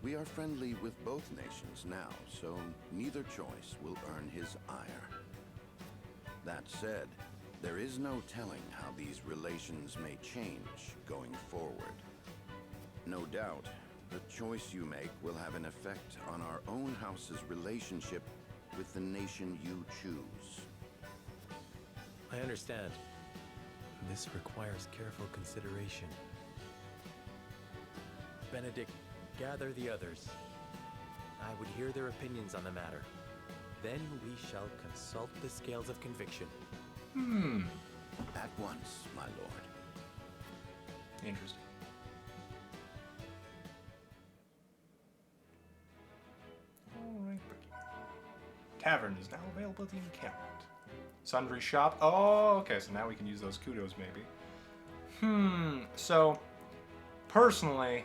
We are friendly with both nations now, so neither choice will earn his ire. That said, there is no telling how these relations may change going forward. No doubt, the choice you make will have an effect on our own house's relationship with the nation you choose. I understand. This requires careful consideration. Benedict, gather the others. I would hear their opinions on the matter. Then we shall consult the scales of conviction. At once, my lord. Interesting. Alright, Tavern is now available at the encampment. Sundry shop. Oh, okay, so now we can use those kudos maybe. So, personally,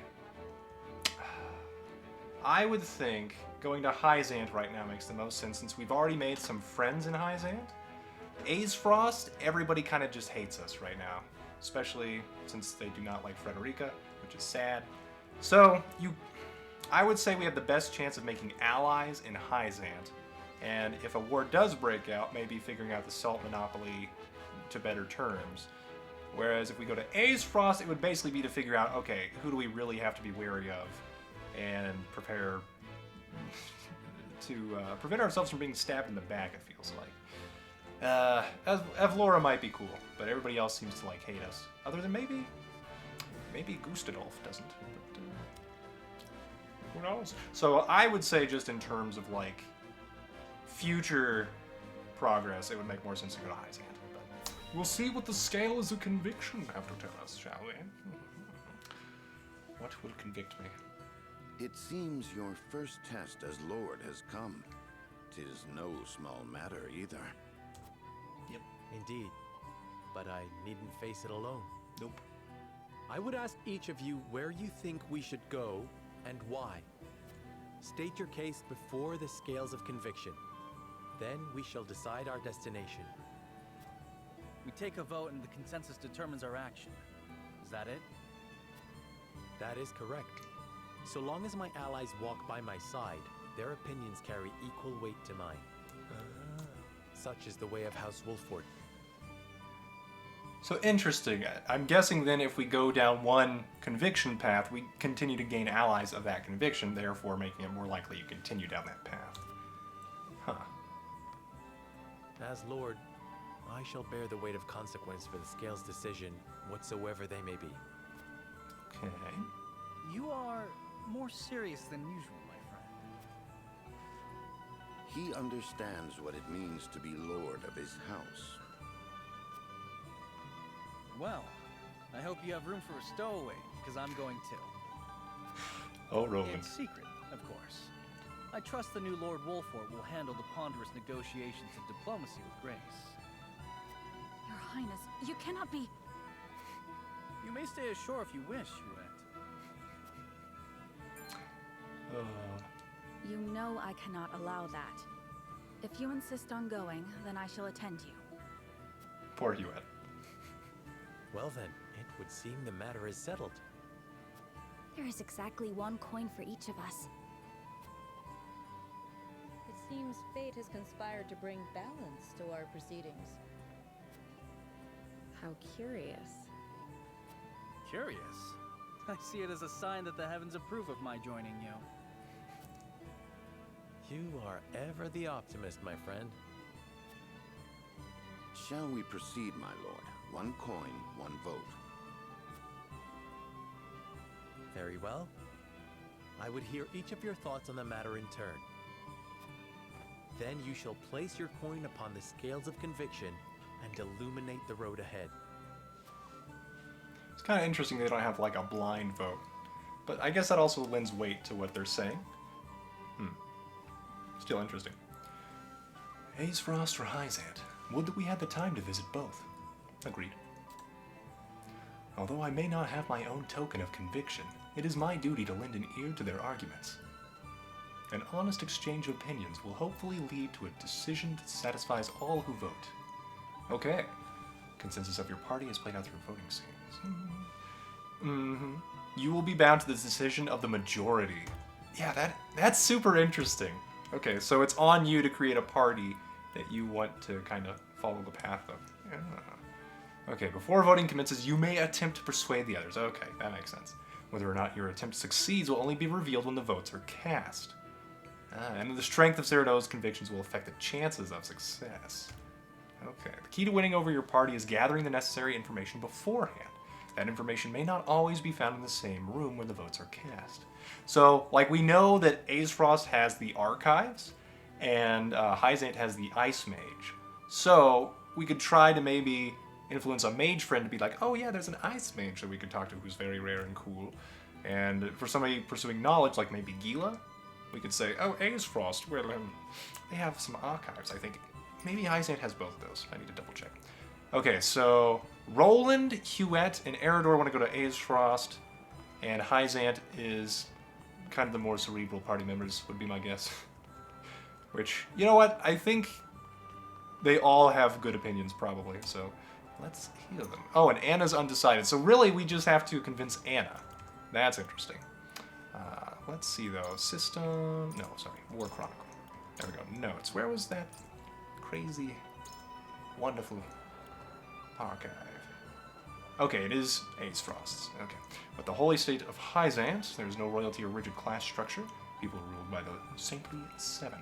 I would think going to Hyzant right now makes the most sense since we've already made some friends in Hyzant. Aesfrost, everybody kind of just hates us right now, especially since they do not like Frederica, which is sad. So, I would say we have the best chance of making allies in Hyzant, and if a war does break out, maybe figuring out the salt monopoly to better terms. Whereas if we go to A's Frost, it would basically be to figure out, okay, who do we really have to be wary of and prepare to prevent ourselves from being stabbed in the back, it feels like. Evlora might be cool, but everybody else seems to like hate us. Other than maybe Gustadolf doesn't. But, who knows? So I would say just in terms of like future progress, it would make more sense to go to Hyzant. But we'll see what the scales of conviction have to tell us, shall we? What will convict me? It seems your first test as Lord has come. 'Tis no small matter either. Yep. Indeed. But I needn't face it alone. Nope. I would ask each of you where you think we should go and why. State your case before the scales of conviction. Then we shall decide our destination. We take a vote and the consensus determines our action. Is that it? That is correct. So long as my allies walk by my side, their opinions carry equal weight to mine. Such is the way of House Wolford. So interesting. I'm guessing then if we go down one conviction path, we continue to gain allies of that conviction, therefore making it more likely you continue down that path. Huh. As Lord, I shall bear the weight of consequence for the Scales' decision, whatsoever they may be. Okay. You are more serious than usual, my friend. He understands what it means to be Lord of his house. Well, I hope you have room for a stowaway, because I'm going too. Oh, Roland. In secret, of course. I trust the new Lord Wolford will handle the ponderous negotiations and diplomacy with grace. Your Highness, you cannot be... You may stay ashore if you wish, Huet. You know I cannot allow that. If you insist on going, then I shall attend you. Poor Huet. Well then, it would seem the matter is settled. There is exactly one coin for each of us. It seems fate has conspired to bring balance to our proceedings. How curious. Curious? I see it as a sign that the heavens approve of my joining you. You are ever the optimist, my friend. Shall we proceed, my lord? One coin, one vote. Very well. I would hear each of your thoughts on the matter in turn. Then you shall place your coin upon the scales of conviction and illuminate the road ahead. It's kind of interesting they don't have like a blind vote. But I guess that also lends weight to what they're saying. Still interesting. Haze Frost or Hyzant? Would that we had the time to visit both. Agreed. Although I may not have my own token of conviction, it is my duty to lend an ear to their arguments. An honest exchange of opinions will hopefully lead to a decision that satisfies all who vote. Okay. Consensus of your party is played out through voting scenes. You will be bound to the decision of the majority. Yeah, that's super interesting. Okay, so it's on you to create a party that you want to kind of follow the path of. Yeah. Okay, before voting commences, you may attempt to persuade the others. Okay, that makes sense. Whether or not your attempt succeeds will only be revealed when the votes are cast. And the strength of Cyrano's convictions will affect the chances of success. Okay, the key to winning over your party is gathering the necessary information beforehand. That information may not always be found in the same room where the votes are cast. So, like, we know that Aesfrost has the archives, and Hyzant has the Ice Mage. So, we could try to maybe influence a mage friend to be like, oh yeah, there's an Ice Mage that we could talk to who's very rare and cool. And for somebody pursuing knowledge, like maybe Gila, we could say, oh, Aesfrost, well, they have some archives, I think. Maybe Hyzant has both of those. I need to double check. Okay, so Roland, Huet, and Eridor want to go to Aesfrost, and Hyzant is kind of the more cerebral party members, would be my guess. Which, you know what? I think they all have good opinions, probably, so let's hear them. Oh, and Anna's undecided, so really we just have to convince Anna. That's interesting. Let's see, though. System... No, sorry. War Chronicle. There we go. Notes. Where was that crazy, wonderful archive? Okay, it is Aesfrost's. Okay. But the holy state of Hyzant, there's no royalty or rigid class structure. People are ruled by the Saintly Seven.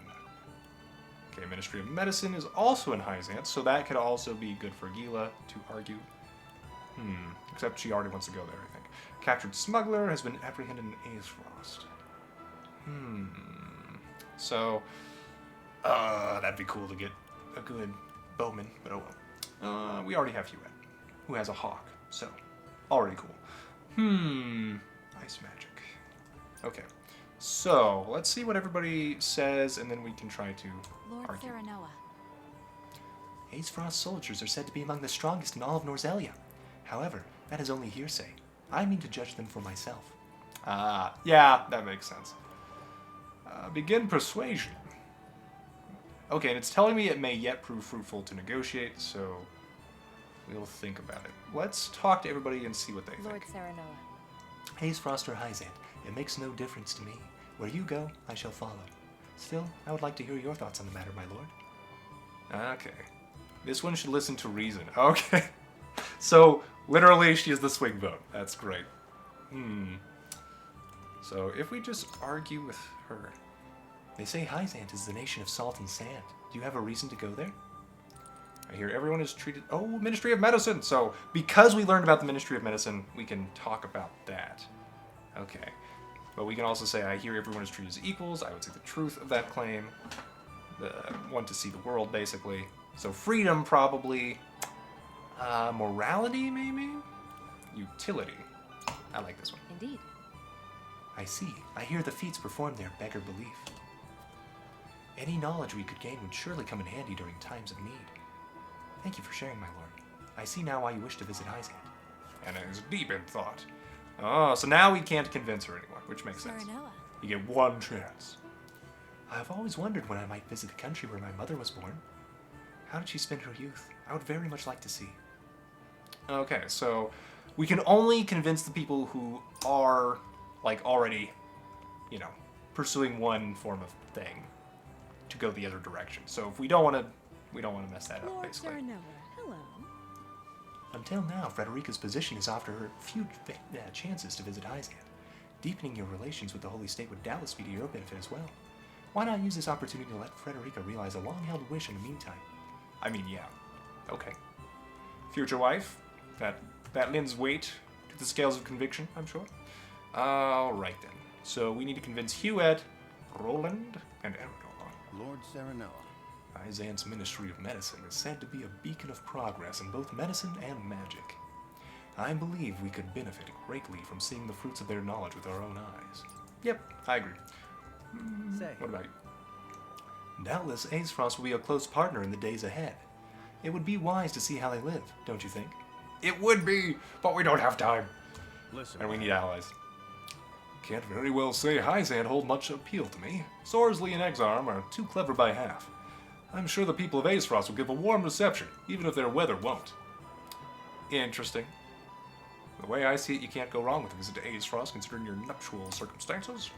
Okay, Ministry of Medicine is also in Hyzant, so that could also be good for Gila to argue. Except she already wants to go there, I think. Captured smuggler has been apprehended in Aesfrost. So, that'd be cool to get a good bowman, but oh well. We already have Huet, who has a hawk, so already cool. Ice magic. Okay, so let's see what everybody says, and then we can try to argue. Lord Serenoa. Aesfrost soldiers are said to be among the strongest in all of Norzelia. However, that is only hearsay. I mean to judge them for myself. Yeah, that makes sense. Begin persuasion. Okay, and it's telling me it may yet prove fruitful to negotiate, so we'll think about it. Let's talk to everybody and see what they Lord think. Serenoa. Aesfrost or Hyzant, it makes no difference to me. Where you go, I shall follow. Still, I would like to hear your thoughts on the matter, my lord. Okay. This one should listen to reason. Okay. So, literally, she is the swing vote. That's great. So, if we just argue with her. They say Hyzant is the nation of salt and sand. Do you have a reason to go there? I hear everyone is treated... Oh, Ministry of Medicine! So, because we learned about the Ministry of Medicine, we can talk about that. Okay. But we can also say, I hear everyone is treated as equals. I would say the truth of that claim. The want to see the world, basically. So, freedom, probably. Morality, maybe? Utility. I like this one. Indeed. I see. I hear the feats performed there beggar belief. Any knowledge we could gain would surely come in handy during times of need. Thank you for sharing, my lord. I see now why you wish to visit Hyzant. And it is deep in thought. Oh, so now we can't convince her anymore, which makes sense. Serenoa. You get one chance. I have always wondered when I might visit the country where my mother was born. How did she spend her youth? I would very much like to see. Okay, so we can only convince the people who are, like, already, you know, pursuing one form of thing to go the other direction. So if we don't want to mess that up, Lord basically. Serenoa, hello. Until now, Frederica's position has offered her few chances to visit Hyzant. Deepening your relations with the Holy State would doubtless be to your benefit as well. Why not use this opportunity to let Frederica realize a long-held wish in the meantime? I mean, yeah. Okay. Future wife, that lends weight to the scales of conviction, I'm sure. Alright then. So we need to convince Huet, Roland, and Eridor. Lord Serenoa. Hyzant's Ministry of Medicine is said to be a beacon of progress in both medicine and magic. I believe we could benefit greatly from seeing the fruits of their knowledge with our own eyes. Yep, I agree. Say. What about you? Doubtless, Aesfrost will be a close partner in the days ahead. It would be wise to see how they live, don't you think? It would be, but we don't have time. Listen. And we need allies. Can't very well say Hyzant hold much appeal to me. Sorsley and Exarm are too clever by half. I'm sure the people of Aesfrost will give a warm reception, even if their weather won't. Interesting. The way I see it, you can't go wrong with a visit to Aesfrost, considering your nuptial circumstances.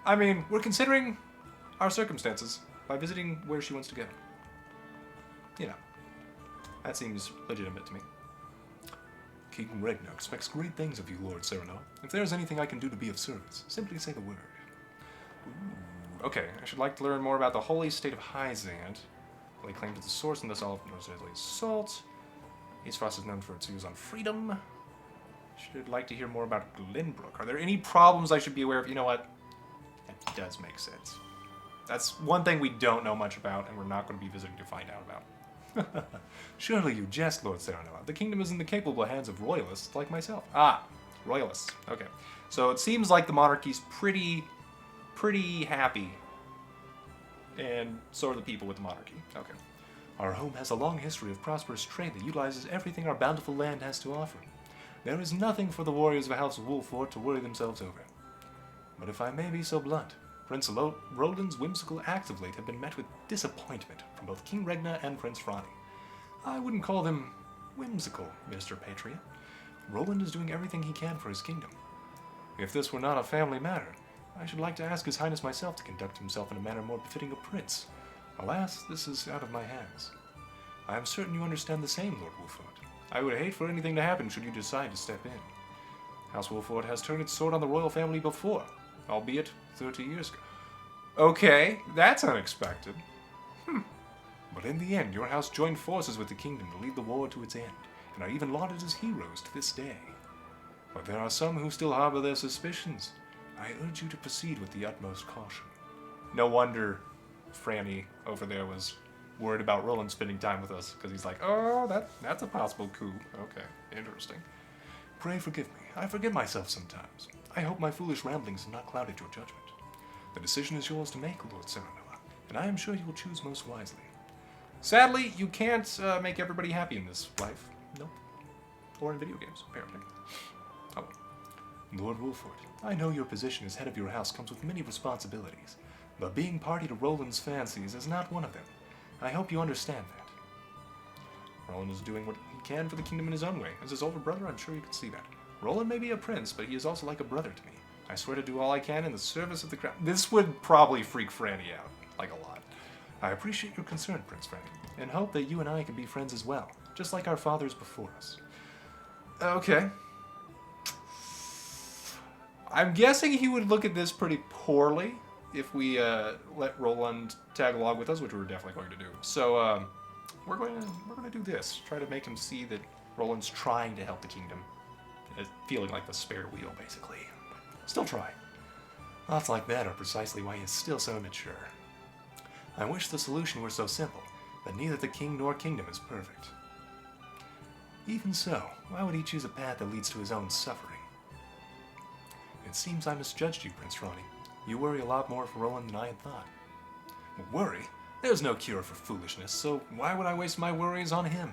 I mean, we're considering our circumstances by visiting where she wants to go. You know, that seems legitimate to me. King Regna expects great things of you, Lord Serenoa. If there's anything I can do to be of service, simply say the word. Ooh, okay, I should like to learn more about the holy state of Hyzant. Lay claim to the source and thus all of Norzelia's salt. Aesfrost is known for its views on freedom. Should like to hear more about Glenbrook. Are there any problems I should be aware of? You know what? That does make sense. That's one thing we don't know much about, and we're not going to be visiting to find out about. Surely you jest, Lord Serenoa. The kingdom is in the capable hands of royalists like myself. Ah, royalists. Okay. So it seems like the monarchy's pretty happy. And so are the people with the monarchy. Okay. Our home has a long history of prosperous trade that utilizes everything our bountiful land has to offer. There is nothing for the warriors of House Wolford to worry themselves over. But if I may be so blunt, Prince Roland's whimsical acts of late have been met with disappointment from both King Regna and Prince Frani. I wouldn't call them whimsical, Minister Patria. Roland is doing everything he can for his kingdom. If this were not a family matter, I should like to ask His Highness myself to conduct himself in a manner more befitting a prince. Alas, this is out of my hands. I am certain you understand the same, Lord Wolford. I would hate for anything to happen should you decide to step in. House Wolford has turned its sword on the royal family before, albeit 30 years ago. Okay, that's unexpected. But in the end, your house joined forces with the kingdom to lead the war to its end, and are even lauded as heroes to this day. But there are some who still harbor their suspicions. I urge you to proceed with the utmost caution. No wonder Franny over there was worried about Roland spending time with us, because he's like, oh, that's a possible coup. Okay, interesting. Pray forgive me. I forget myself sometimes. I hope my foolish ramblings have not clouded your judgment. The decision is yours to make, Lord Serenoa, and I am sure you will choose most wisely. Sadly, you can't make everybody happy in this life. Nope. Or in video games, apparently. Oh. Lord Wolford, I know your position as head of your house comes with many responsibilities, but being party to Roland's fancies is not one of them. I hope you understand that. Roland is doing what he can for the kingdom in his own way. As his older brother, I'm sure you can see that. Roland may be a prince, but he is also like a brother to me. I swear to do all I can in the service of the crown. This would probably freak Franny out, like a lot. I appreciate your concern, Prince Franny, and hope that you and I can be friends as well, just like our fathers before us. Okay. I'm guessing he would look at this pretty poorly if we let Roland tag along with us, which we're definitely going to do. So we're going to do this. Try to make him see that Roland's trying to help the kingdom, feeling like the spare wheel, basically. But still trying. Thoughts like that are precisely why he is still so immature. I wish the solution were so simple, but neither the king nor kingdom is perfect. Even so, why would he choose a path that leads to his own suffering? It seems I misjudged you, Prince Ronnie. You worry a lot more for Roland than I had thought. Worry? There's no cure for foolishness, so why would I waste my worries on him?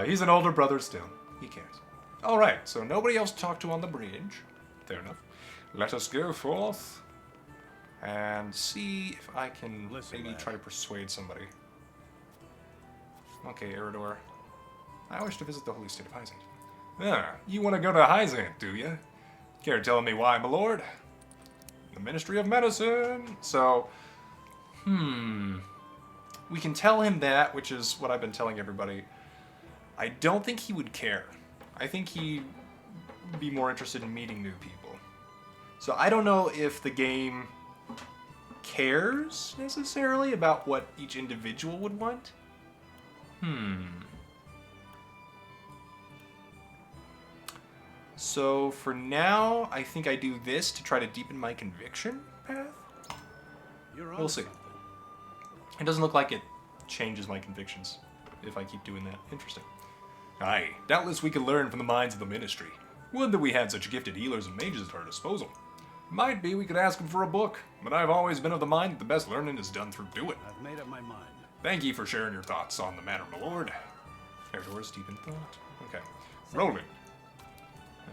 He's an older brother still. He cares. Alright, so nobody else to talk to on the bridge. Fair enough. Let us go forth and see if I can maybe try to persuade somebody. Okay, Eridor. I wish to visit the holy state of Hyzant. Ah, you want to go to Hyzant, do you? Care telling me why, my lord? The Ministry of Medicine! So, we can tell him that, which is what I've been telling everybody. I don't think he would care. I think he'd be more interested in meeting new people. So I don't know if the game cares necessarily about what each individual would want. So for now, I think I do this to try to deepen my conviction path. We'll see. It doesn't look like it changes my convictions if I keep doing that. Interesting. Aye, doubtless we can learn from the minds of the Ministry. Would that we had such gifted healers and mages at our disposal. Might be we could ask them for a book, but I've always been of the mind that the best learning is done through doing. I've made up my mind. Thank you for sharing your thoughts on the matter, my lord. Eridor's deep in thought. Okay. Roland.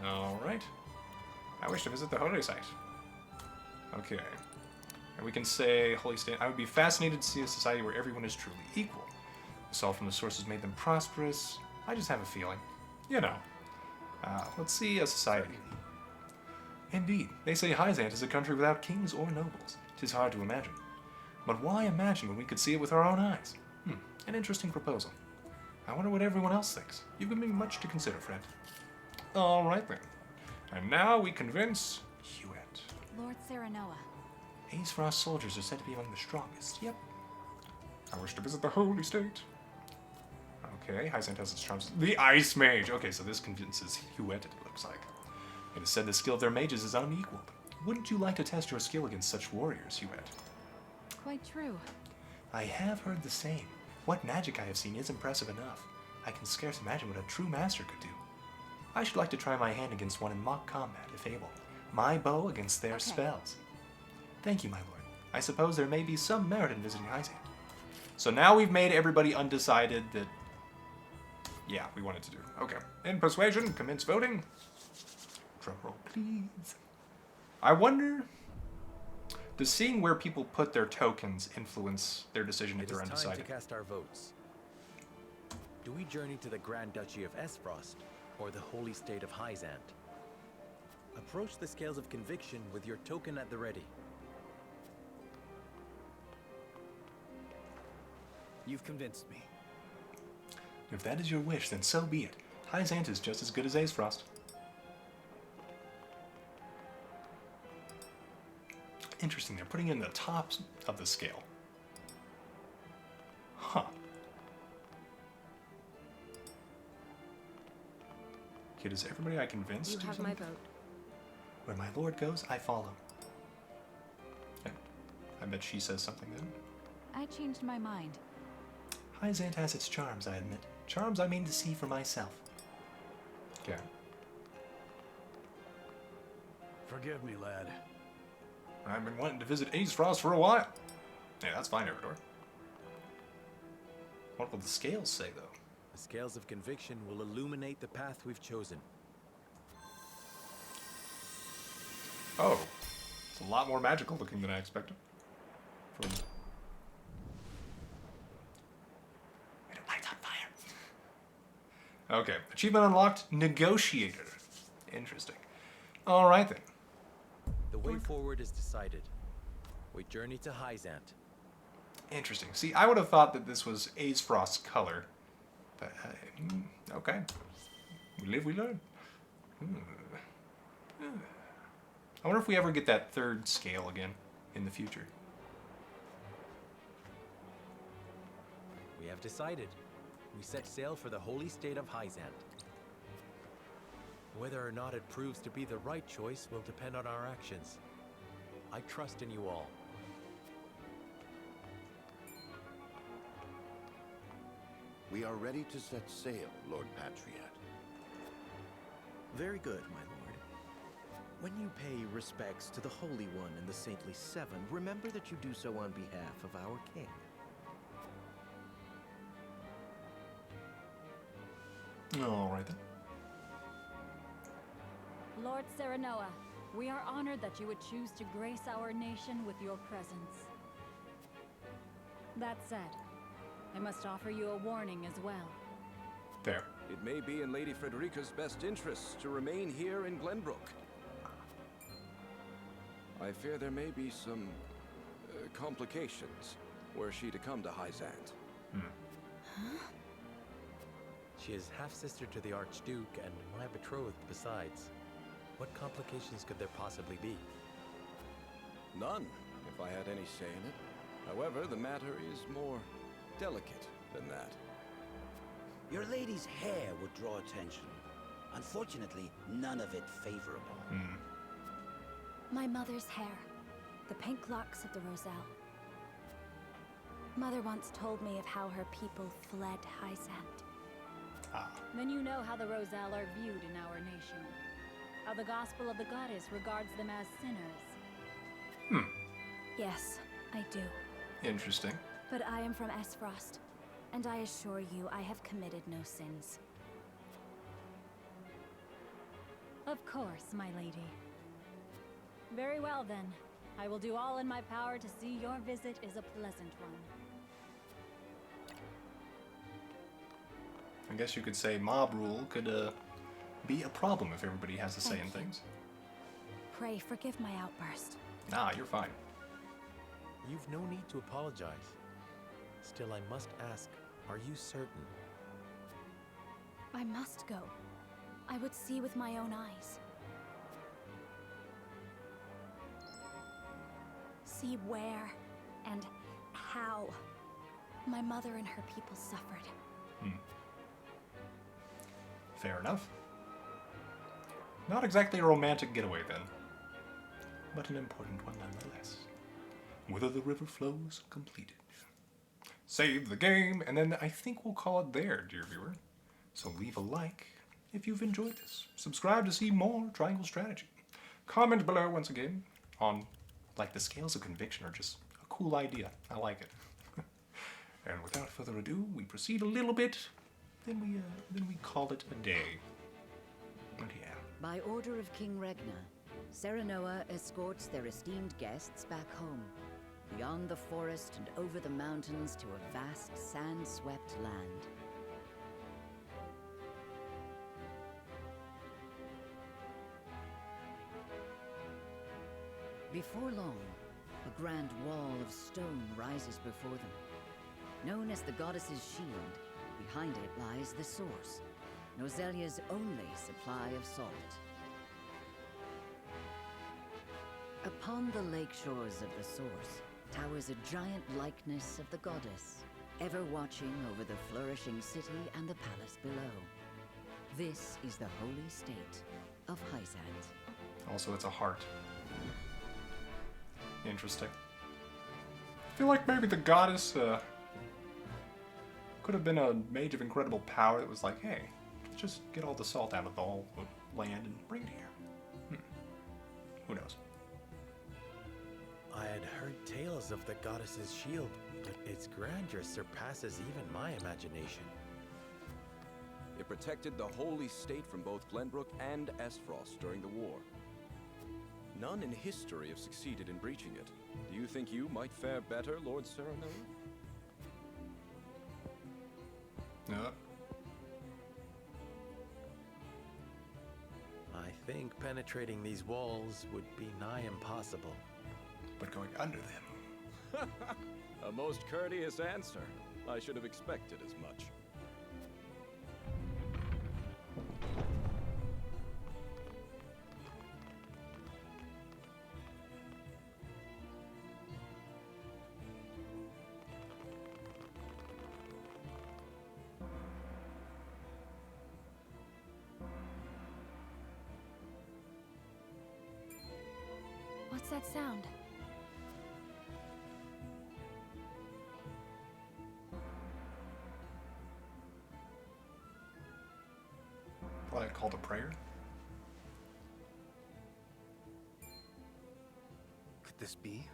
Alright. I wish to visit the holy site. Okay. And we can say, holy state, I would be fascinated to see a society where everyone is truly equal. The salt from the sources made them prosperous. I just have a feeling. You know. Let's see a society. Indeed, they say Hyzant is a country without kings or nobles. 'Tis hard to imagine. But why imagine when we could see it with our own eyes? An interesting proposal. I wonder what everyone else thinks. You've given me much to consider, friend. Alright then. And now we convince Hewitt. Lord Serenoa. Ace Frost soldiers are said to be among the strongest. Yep. I wish to visit the holy state. Okay, Hyzant has its charms. The Ice Mage! Okay, so this convinces Hewitt, it looks like. It is said the skill of their mages is unequaled. Wouldn't you like to test your skill against such warriors, Hewitt? Quite true. I have heard the same. What magic I have seen is impressive enough. I can scarce imagine what a true master could do. I should like to try my hand against one in mock combat, if able. My bow against their spells. Thank you, my lord. I suppose there may be some merit in visiting Hyzant. So now we've made everybody undecided that... Yeah, we wanted to do. Okay. In persuasion, commence voting. Drum roll, please. I wonder... Does seeing where people put their tokens influence their decision if they're undecided? It is time to cast our votes. Do we journey to the Grand Duchy of Esfrost, or the holy state of Hyzant? Approach the scales of conviction with your token at the ready. You've convinced me. If that is your wish, then so be it. Hyzant is just as good as Aesfrost. Interesting, they're putting in the tops of the scale. Huh. Okay, does everybody I convinced You do have something? my vote. Where my lord goes, I follow. I bet she says something then. I changed my mind. Hyzant has its charms, I admit. Charms I mean to see for myself. Okay. Forgive me, lad. I've been wanting to visit Aesfrost for a while. Yeah, that's fine, Eridor. What will the scales say, though? The scales of conviction will illuminate the path we've chosen. Oh, it's a lot more magical looking than I expected. From... It lights on fire. Okay, achievement unlocked, Negotiator. Interesting. All right then. The way forward is decided. We journey to Hyzant. Interesting. See, I would have thought that this was Aesfrost's color. But, okay. We live, we learn. I wonder if we ever get that third scale again in the future. We have decided. We set sail for the holy state of Hyzant. Whether or not it proves to be the right choice will depend on our actions. I trust in you all. We are ready to set sail, Lord Patriot. Very good, my lord. When you pay respects to the Holy One and the Saintly Seven, remember that you do so on behalf of our king. All right then. Lord Serenoa, we are honored that you would choose to grace our nation with your presence. That said, I must offer you a warning as well. There. It may be in Lady Frederica's best interests to remain here in Glenbrook. I fear there may be some complications were she to come to Hyzant. Huh? She is half-sister to the Archduke and my betrothed besides. What complications could there possibly be? None, if I had any say in it. However, the matter is more delicate than that. Your lady's hair would draw attention. Unfortunately, none of it favorable. My mother's hair. The pink locks of the Roselle. Mother once told me of how her people fled Hyzant. Then you know how the Roselle are viewed in our nation. How the gospel of the goddess regards them as sinners. Yes, I do. Interesting. But I am from Aesfrost, and I assure you I have committed no sins. Of course, my lady. Very well then. I will do all in my power to see your visit is a pleasant one. I guess you could say mob rule could be a problem if everybody has a say in things. Pray forgive my outburst. Nah, you're fine. You've no need to apologize. Still, I must ask, are you certain? I must go. I would see with my own eyes. See where and how my mother and her people suffered. Fair enough. Not exactly a romantic getaway then, but an important one nonetheless. Whither the river flows, completed. Save the game, and then I think we'll call it there, dear viewer. So leave a like if you've enjoyed this. Subscribe to see more Triangle Strategy. Comment below once again on, like, the scales of conviction are just a cool idea. I like it. And without further ado, we proceed a little bit. Then we call it a day. And yeah. By order of King Regna, Serenoa escorts their esteemed guests back home, beyond the forest and over the mountains to a vast sand-swept land. Before long, a grand wall of stone rises before them. Known as the Goddess's Shield, Behind it lies the source, Norzelia's only supply of salt. Upon the lake shores of the source towers a giant likeness of the goddess, ever watching over the flourishing city and the palace below. This is the holy state of Hyzant. Also, it's a heart. Interesting. I feel like maybe the goddess could have been a mage of incredible power that was like, hey, let's just get all the salt out of the whole land and bring it here. Who knows? I had heard tales of the goddess's shield, but its grandeur surpasses even my imagination. It protected the holy state from both Glenbrook and Esfrost during the war. None in history have succeeded in breaching it. Do you think you might fare better, Lord Serenoa? No. I think penetrating these walls would be nigh impossible. But going under them. A most courteous answer. I should have expected as much. What's that sound? Probably called a prayer. Could this be?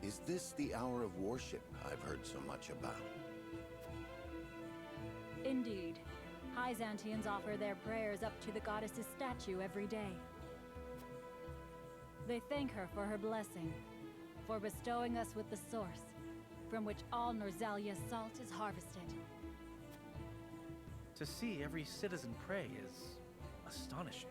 Is this the hour of worship I've heard so much about? Indeed. Hyzantians offer their prayers up to the goddess's statue every day. They thank her for her blessing, for bestowing us with the source, from which all Norzelia's salt is harvested. To see every citizen pray is astonishing.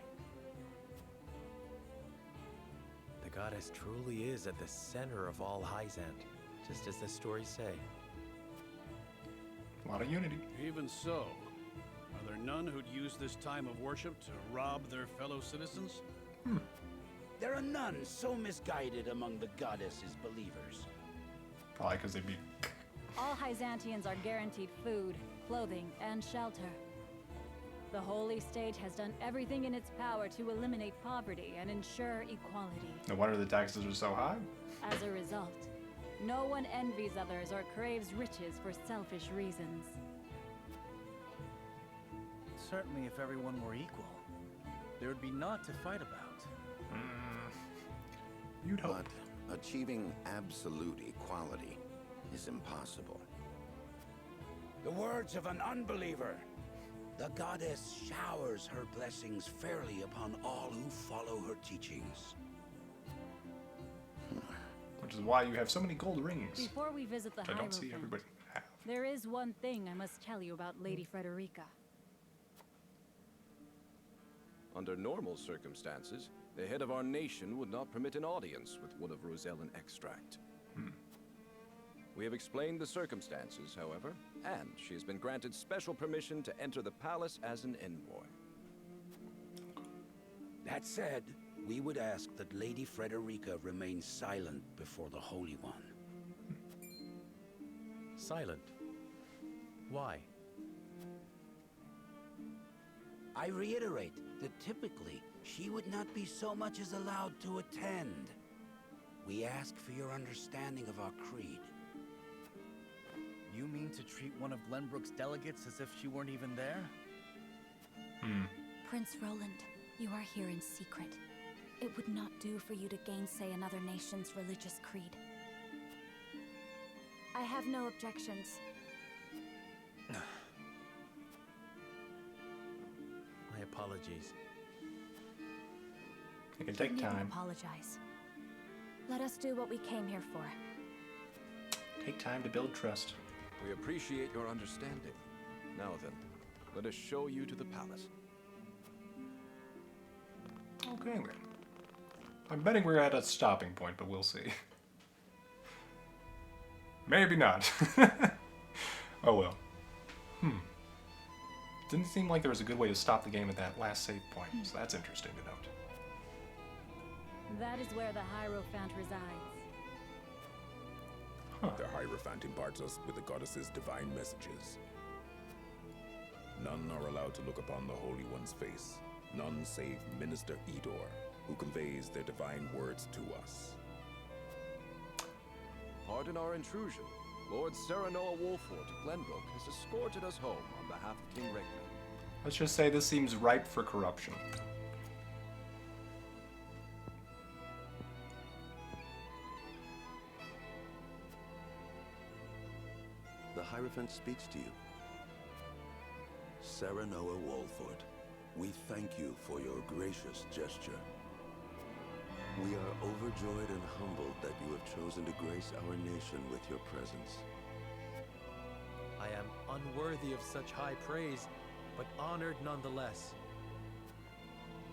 The goddess truly is at the center of all Hyzant, just as the stories say. A lot of unity. Even so, are there none who'd use this time of worship to rob their fellow citizens? There are none so misguided among the goddess's believers. Probably because they'd be... All Hyzantians are guaranteed food, clothing, and shelter. The holy state has done everything in its power to eliminate poverty and ensure equality. No wonder the taxes are so high. As a result, no one envies others or craves riches for selfish reasons. Certainly if everyone were equal, there would be naught to fight about. You'd hope. But achieving absolute equality is impossible. The words of an unbeliever. The goddess showers her blessings fairly upon all who follow her teachings. Which is why you have so many gold rings. Before we visit the I don't see Hierophant, everybody have. there is one thing I must tell you about Lady Frederica. Under normal circumstances, the head of our nation would not permit an audience with one of Rosellan extract. We have explained the circumstances, however, and she has been granted special permission to enter the palace as an envoy. That said, we would ask that Lady Frederica remain silent before the Holy One. Silent? Why? I reiterate that typically she would not be so much as allowed to attend. We ask for your understanding of our creed. You mean to treat one of Glenbrook's delegates as if she weren't even there? Prince Roland, you are here in secret. It would not do for you to gainsay another nation's religious creed. I have no objections. My apologies. It can take You needn't time. apologize. Let us do what we came here for. Take time to build trust. We appreciate your understanding. Now then, let us show you to the palace. Okay then. I'm betting we're at a stopping point, but we'll see. Maybe not. Oh well. Didn't seem like there was a good way to stop the game at that last save point, so that's interesting to note. That is where the Hierophant resides. The Hierophant imparts us with the goddess's divine messages. None are allowed to look upon the Holy One's face. None save Minister Edor, who conveys their divine words to us. Pardon our intrusion. Lord Serenoa Wolfort of Glenbrook has escorted us home on behalf of King Regna. Let's just say this seems ripe for corruption. The Hierophant speaks to you. Serenoa Wolfort, we thank you for your gracious gesture. We are overjoyed and humbled that you have chosen to grace our nation with your presence. I am unworthy of such high praise, but honored nonetheless.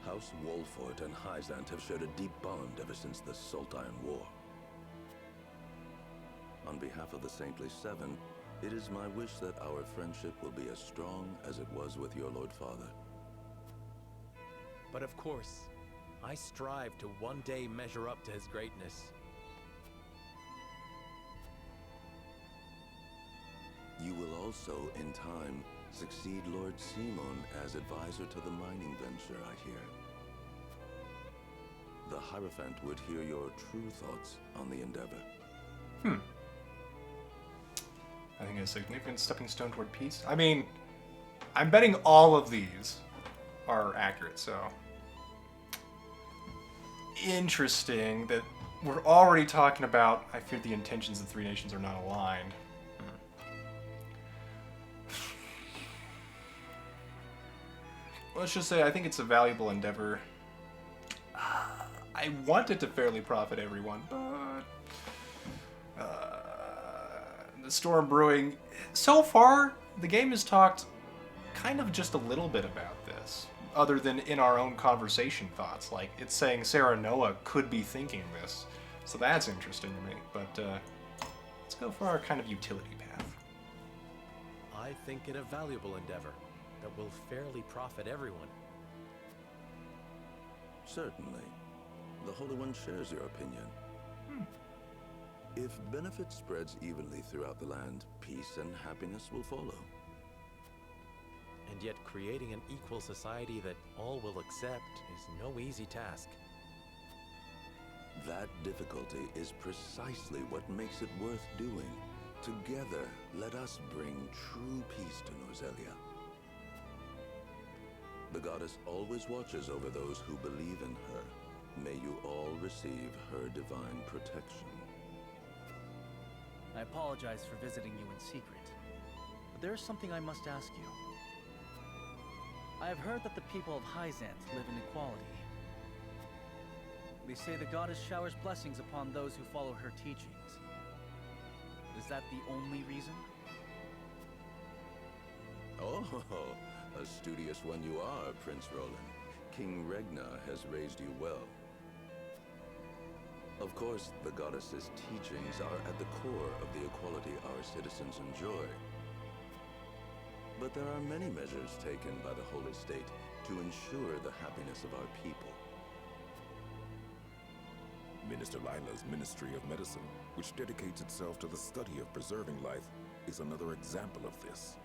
House Wolfort and Hyzant have shared a deep bond ever since the Sultan War. On behalf of the Saintly Seven, it is my wish that our friendship will be as strong as it was with your Lord Father. But of course, I strive to one day measure up to his greatness. You will also, in time, succeed Lord Simon as advisor to the mining venture, I hear. The Hierophant would hear your true thoughts on the endeavor. I think a significant stepping stone toward peace. I mean, I'm betting all of these are accurate, so... Interesting that we're already talking about, I fear the intentions of the three nations are not aligned. Let's just say I think it's a valuable endeavor. I want it to fairly profit everyone, but... the Storm Brewing... So far, the game has talked kind of just a little bit about this, other than in our own conversation thoughts. Like, it's saying Serenoa could be thinking this, so that's interesting to me. But let's go for our kind of utility path. I think it a valuable endeavor that will fairly profit everyone. Certainly. The Holy One shares your opinion. If benefit spreads evenly throughout the land, peace and happiness will follow. And yet creating an equal society that all will accept is no easy task. That difficulty is precisely what makes it worth doing. Together, let us bring true peace to Norzelia. The goddess always watches over those who believe in her. May you all receive her divine protection. I apologize for visiting you in secret, but there is something I must ask you. I have heard that the people of Hyzant live in equality. They say the goddess showers blessings upon those who follow her teachings. Is that the only reason? Oh, a studious one you are, Prince Roland. King Regna has raised you well. Of course, the goddess's teachings are at the core of the equality our citizens enjoy. But there are many measures taken by the Holy State to ensure the happiness of our people. Minister Lila's Ministry of Medicine, which dedicates itself to the study of preserving life, is another example of this.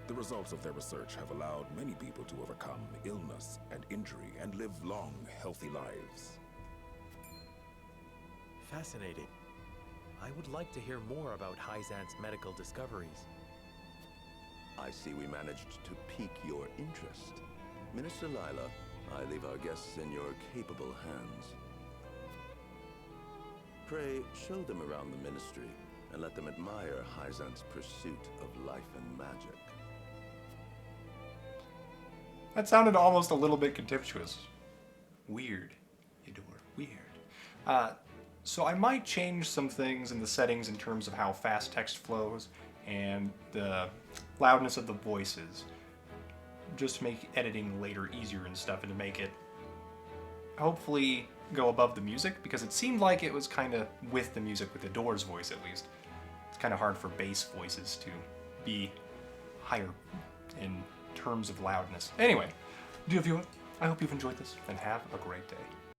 The results of their research have allowed many people to overcome illness and injury and live long, healthy lives. Fascinating. I would like to hear more about Hyzant's medical discoveries. I see we managed to pique your interest. Minister Lila, I leave our guests in your capable hands. Pray, show them around the ministry and let them admire Hyzant's pursuit of life and magic. That sounded almost a little bit contemptuous. Weird, Edor, weird. So I might change some things in the settings in terms of how fast text flows and the loudness of the voices. just to make editing later easier and stuff, and to make it hopefully go above the music, because it seemed like it was kind of with the music, with the Doors voice at least. It's kind of hard for bass voices to be higher in terms of loudness. Anyway, dear viewer, I hope you've enjoyed this, and have a great day.